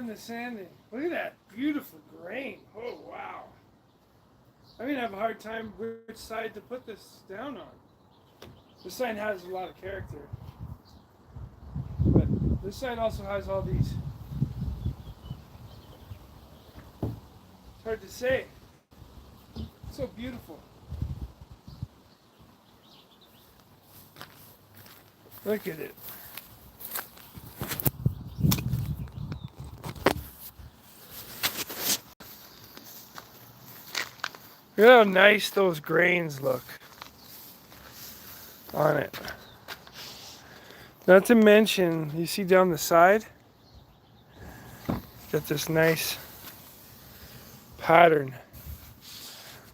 S1: done the sanding. Look at that beautiful grain. Oh, wow. I'm going to have a hard time which side to put this down on. This side has a lot of character. But this side also has all these. It's hard to say. It's so beautiful. Look at it. Look how nice those grains look on it. Not to mention, you see down the side, got this nice pattern.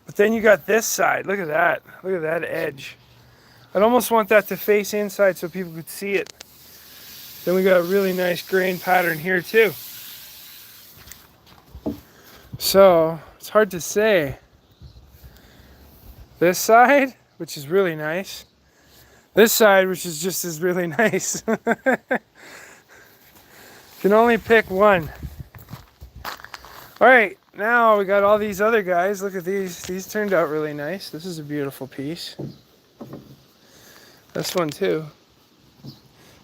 S1: But then you got this side. Look at that. Look at that edge. I'd almost want that to face inside so people could see it. Then we got a really nice grain pattern here too. So it's hard to say. This side, which is really nice. This side, which is just as really nice. Can only pick one. All right, now we got all these other guys. Look at these. These turned out really nice. This is a beautiful piece. This one too.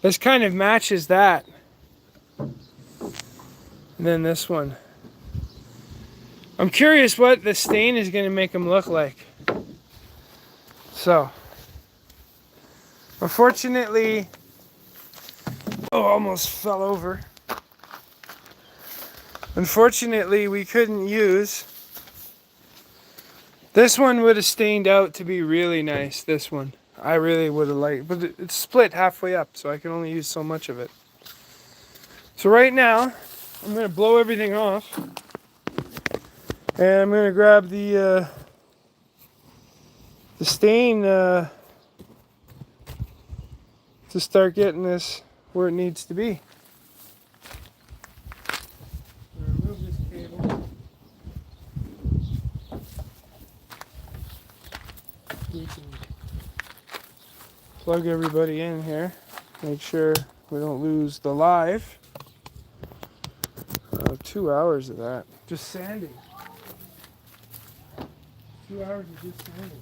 S1: This kind of matches that. And then this one. I'm curious what the stain is going to make them look like. So, unfortunately, almost fell over. Unfortunately, we couldn't use. This one would have stained out to be really nice, this one. I really would have liked, but it's split halfway up, so I can only use so much of it. So right now, I'm going to blow everything off. And I'm going to grab the stain to start getting this where it needs to be. Remove this cable. We can plug everybody in here. Make sure we don't lose the live. 2 hours of that. Just sanding. 2 hours of just sanding.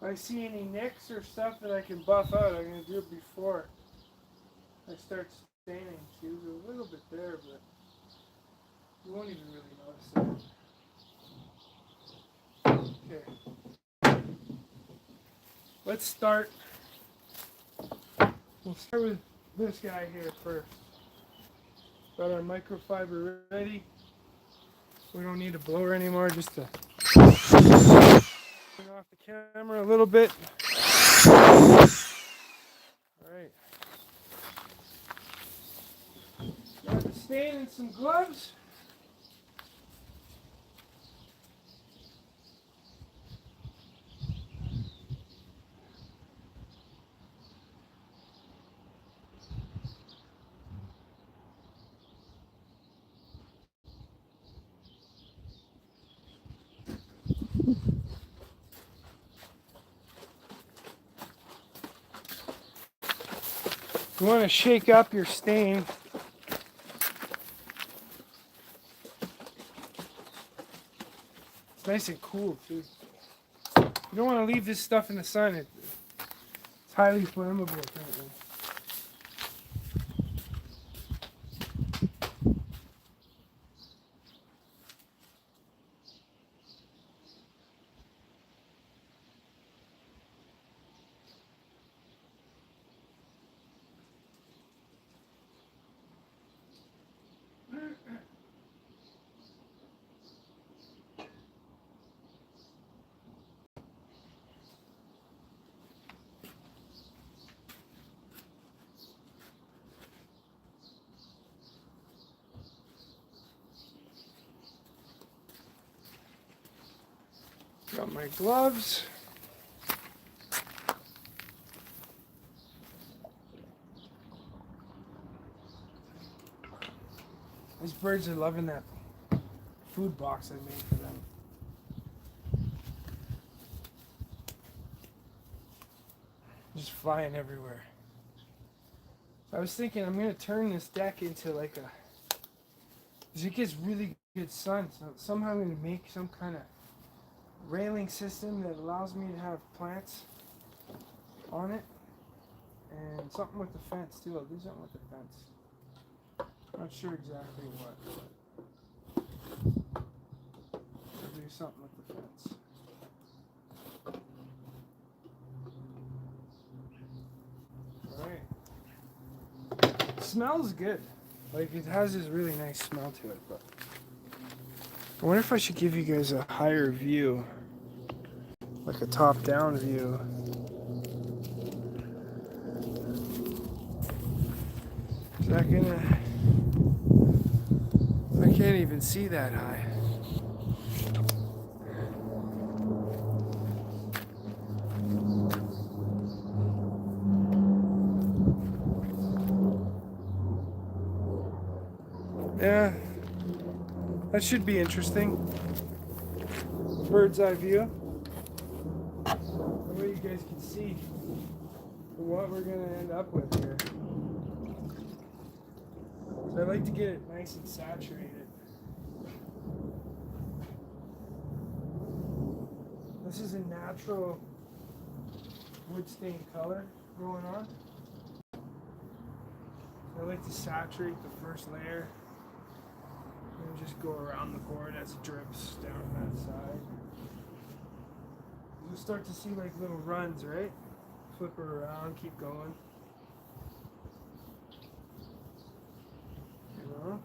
S1: If I see any nicks or stuff that I can buff out, I'm going to do it before I start staining. See, there's a little bit there, but you won't even really notice it. Okay. Let's start. We'll start with this guy here first. Got our microfiber ready. We don't need a blower anymore, just to turn off the camera a little bit. Alright. Got the stain and some gloves. You want to shake up your stain. It's nice and cool too. You don't want to leave this stuff in the sun. It's highly flammable apparently. Got my gloves. These birds are loving that food box I made for them. Just flying everywhere. So I was thinking I'm gonna turn this deck into like a, because it gets really good sun. So somehow I'm gonna make some kind of railing system that allows me to have plants on it, and something with the fence too. I'll do something with the fence. Not sure exactly what, but I'll do something with the fence. Alright. Smells good. Like, it has this really nice smell to it, but I wonder if I should give you guys a higher view, like a top-down view. Is that gonna... I can't even see that high. Yeah, that should be interesting. Bird's eye view. That way you guys can see what we're gonna end up with here. So I like to get it nice and saturated. This is a natural wood stain color going on. So I like to saturate the first layer and just go around the board as it drips down that side. You'll start to see like little runs, right? Flip her around, keep going. You know?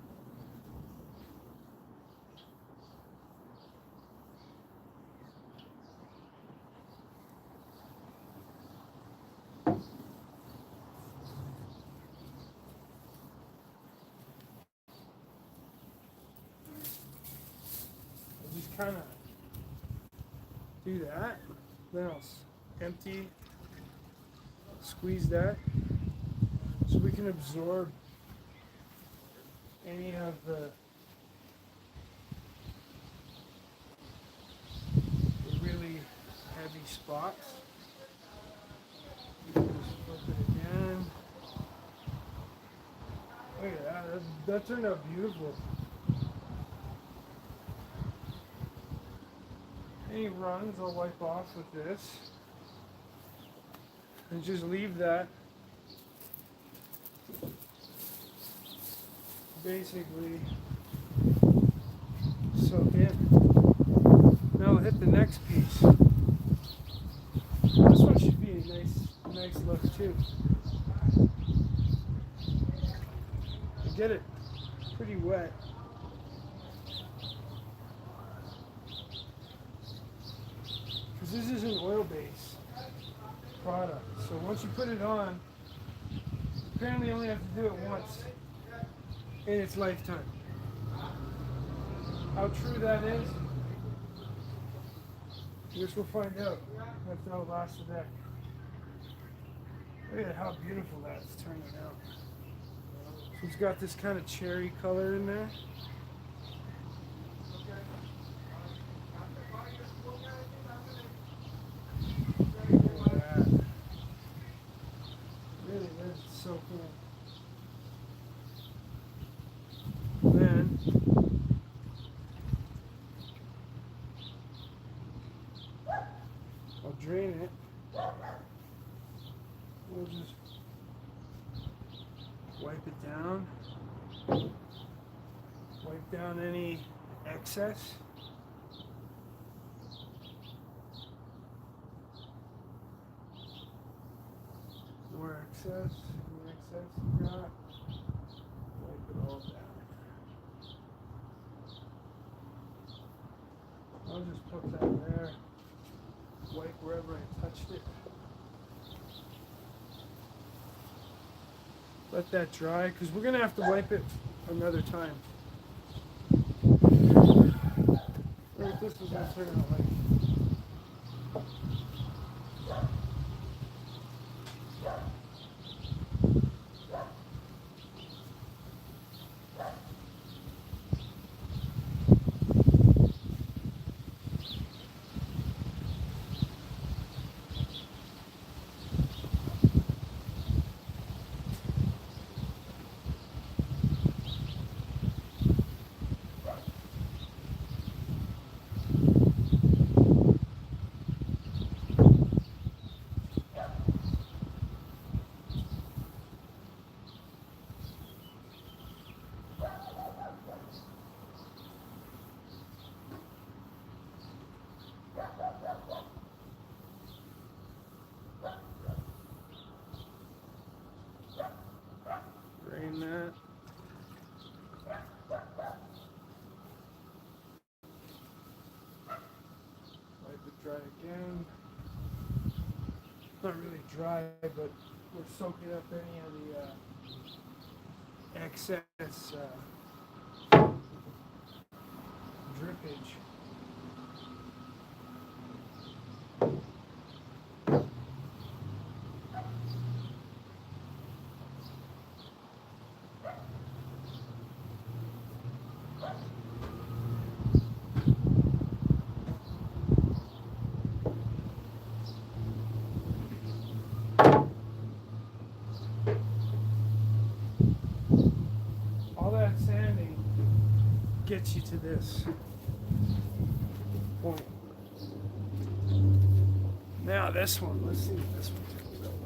S1: Just kind of do that. Then I'll empty, squeeze that, so we can absorb any of the really heavy spots. Just flip it again. Look at that. That turned out beautiful. Any runs I'll wipe off with this and just leave that basically soak in. Now we'll hit the next piece. This one should be a nice look too. I get it pretty wet. This is an oil-based product, so once you put it on, apparently you only have to do it once in its lifetime. How true that is, I guess we'll find out after I'll last the deck. Look at how beautiful that's turning out. So it's got this kind of cherry color in there. So cool. Then I'll drain it. We'll just wipe it down. Wipe down any excess. More excess. You got, wipe it all down. I'll just put that there, wipe wherever I touched it. Let that dry, because we're going to have to wipe it another time. What this was going to turn out like. Drain that. Wipe it dry again. Not really dry, but we're soaking up any of the excess drippage. All that sanding gets you to this point. Now this one, let's see what this one's gonna feel like.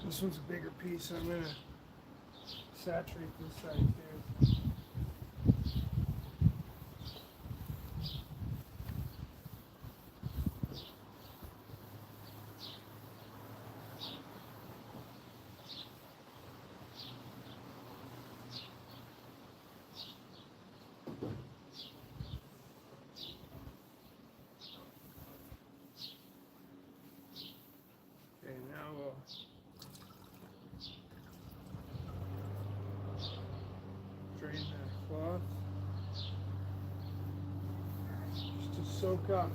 S1: This one's a bigger piece, so I'm gonna saturate this side too. Okay, now we'll drain that cloth just to soak up.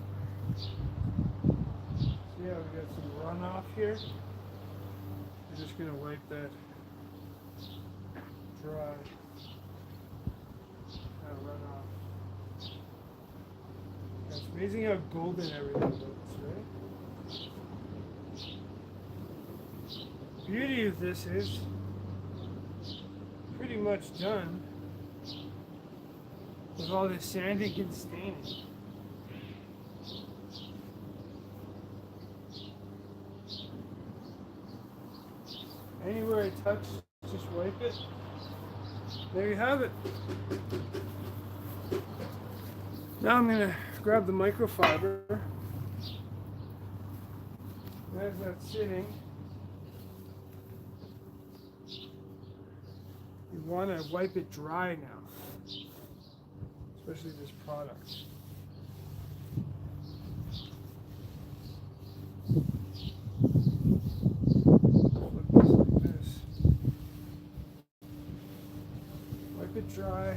S1: See how we got some runoff here? I'm just gonna wipe that dry. That runoff. It's amazing how golden everything looks, right? The beauty of this is pretty much done with all this sanding and staining. Anywhere I touch, just wipe it. There you have it. Now I'm going to grab the microfiber. As that's sitting, you want to wipe it dry now, especially this product. Flip this like this. Wipe it dry.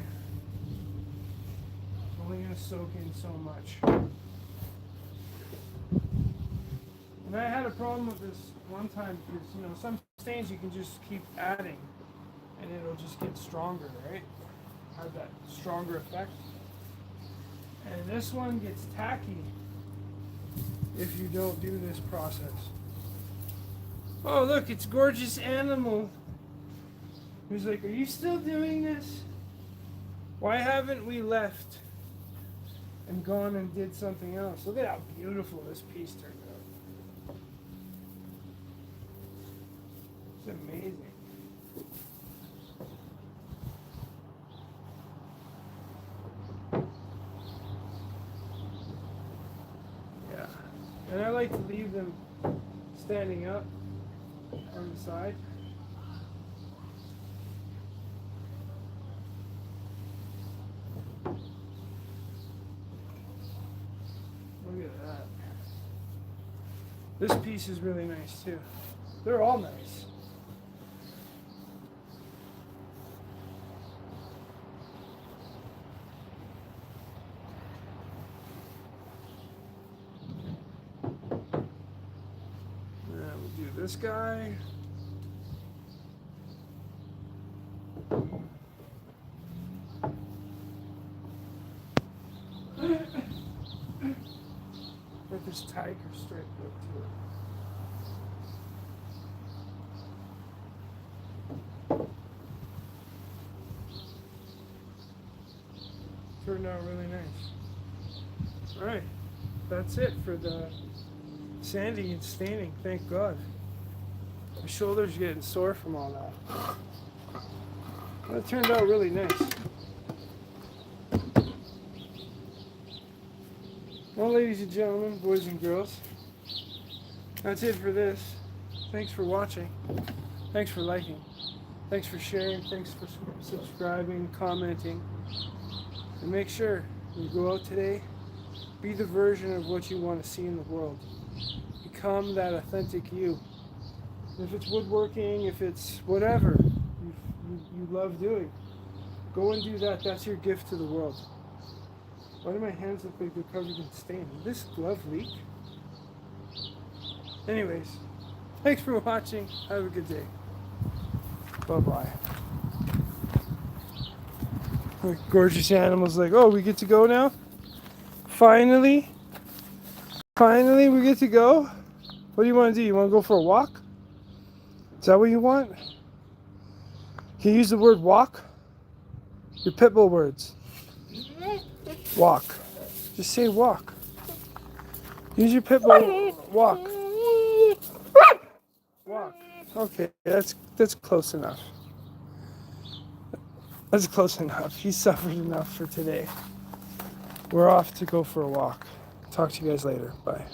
S1: It's only going to soak in so much. And I had a problem with this one time because, you know, some stains you can just keep adding and it'll just get stronger, right? Have that stronger effect. And this one gets tacky if you don't do this process. Oh, look, it's Gorgeous Animal. He's like, are you still doing this? Why haven't we left? and gone and did something else. Look at how beautiful this piece turned out. It's amazing. Yeah. And I like to leave them standing up on the side. Look at that. This piece is really nice too. They're all nice. Now we'll do this guy. With this tiger stripe look to it. Turned out really nice. Alright, that's it for the sanding and staining, thank God. My shoulder's getting sore from all that. That turned out really nice. Well, ladies and gentlemen, boys and girls, that's it for this. Thanks for watching. Thanks for liking. Thanks for sharing. Thanks for subscribing, commenting. And make sure you go out today, be the version of what you want to see in the world. Become that authentic you. If it's woodworking, if it's whatever you love doing, go and do that. That's your gift to the world. Why do my hands look like they're covered in stain? Did this glove leak? Anyways, thanks for watching. Have a good day. Bye-bye. Gorgeous animals like, oh, we get to go now? Finally? Finally we get to go? What do you want to do? You want to go for a walk? Is that what you want? Can you use the word walk? Your pit bull words. Walk. Just say walk. Use your pit bull. Walk. Walk. Okay, that's close enough. That's close enough. He suffered enough for today. We're off to go for a walk. Talk to you guys later. Bye.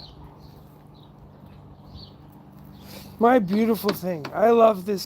S1: My beautiful thing. I love this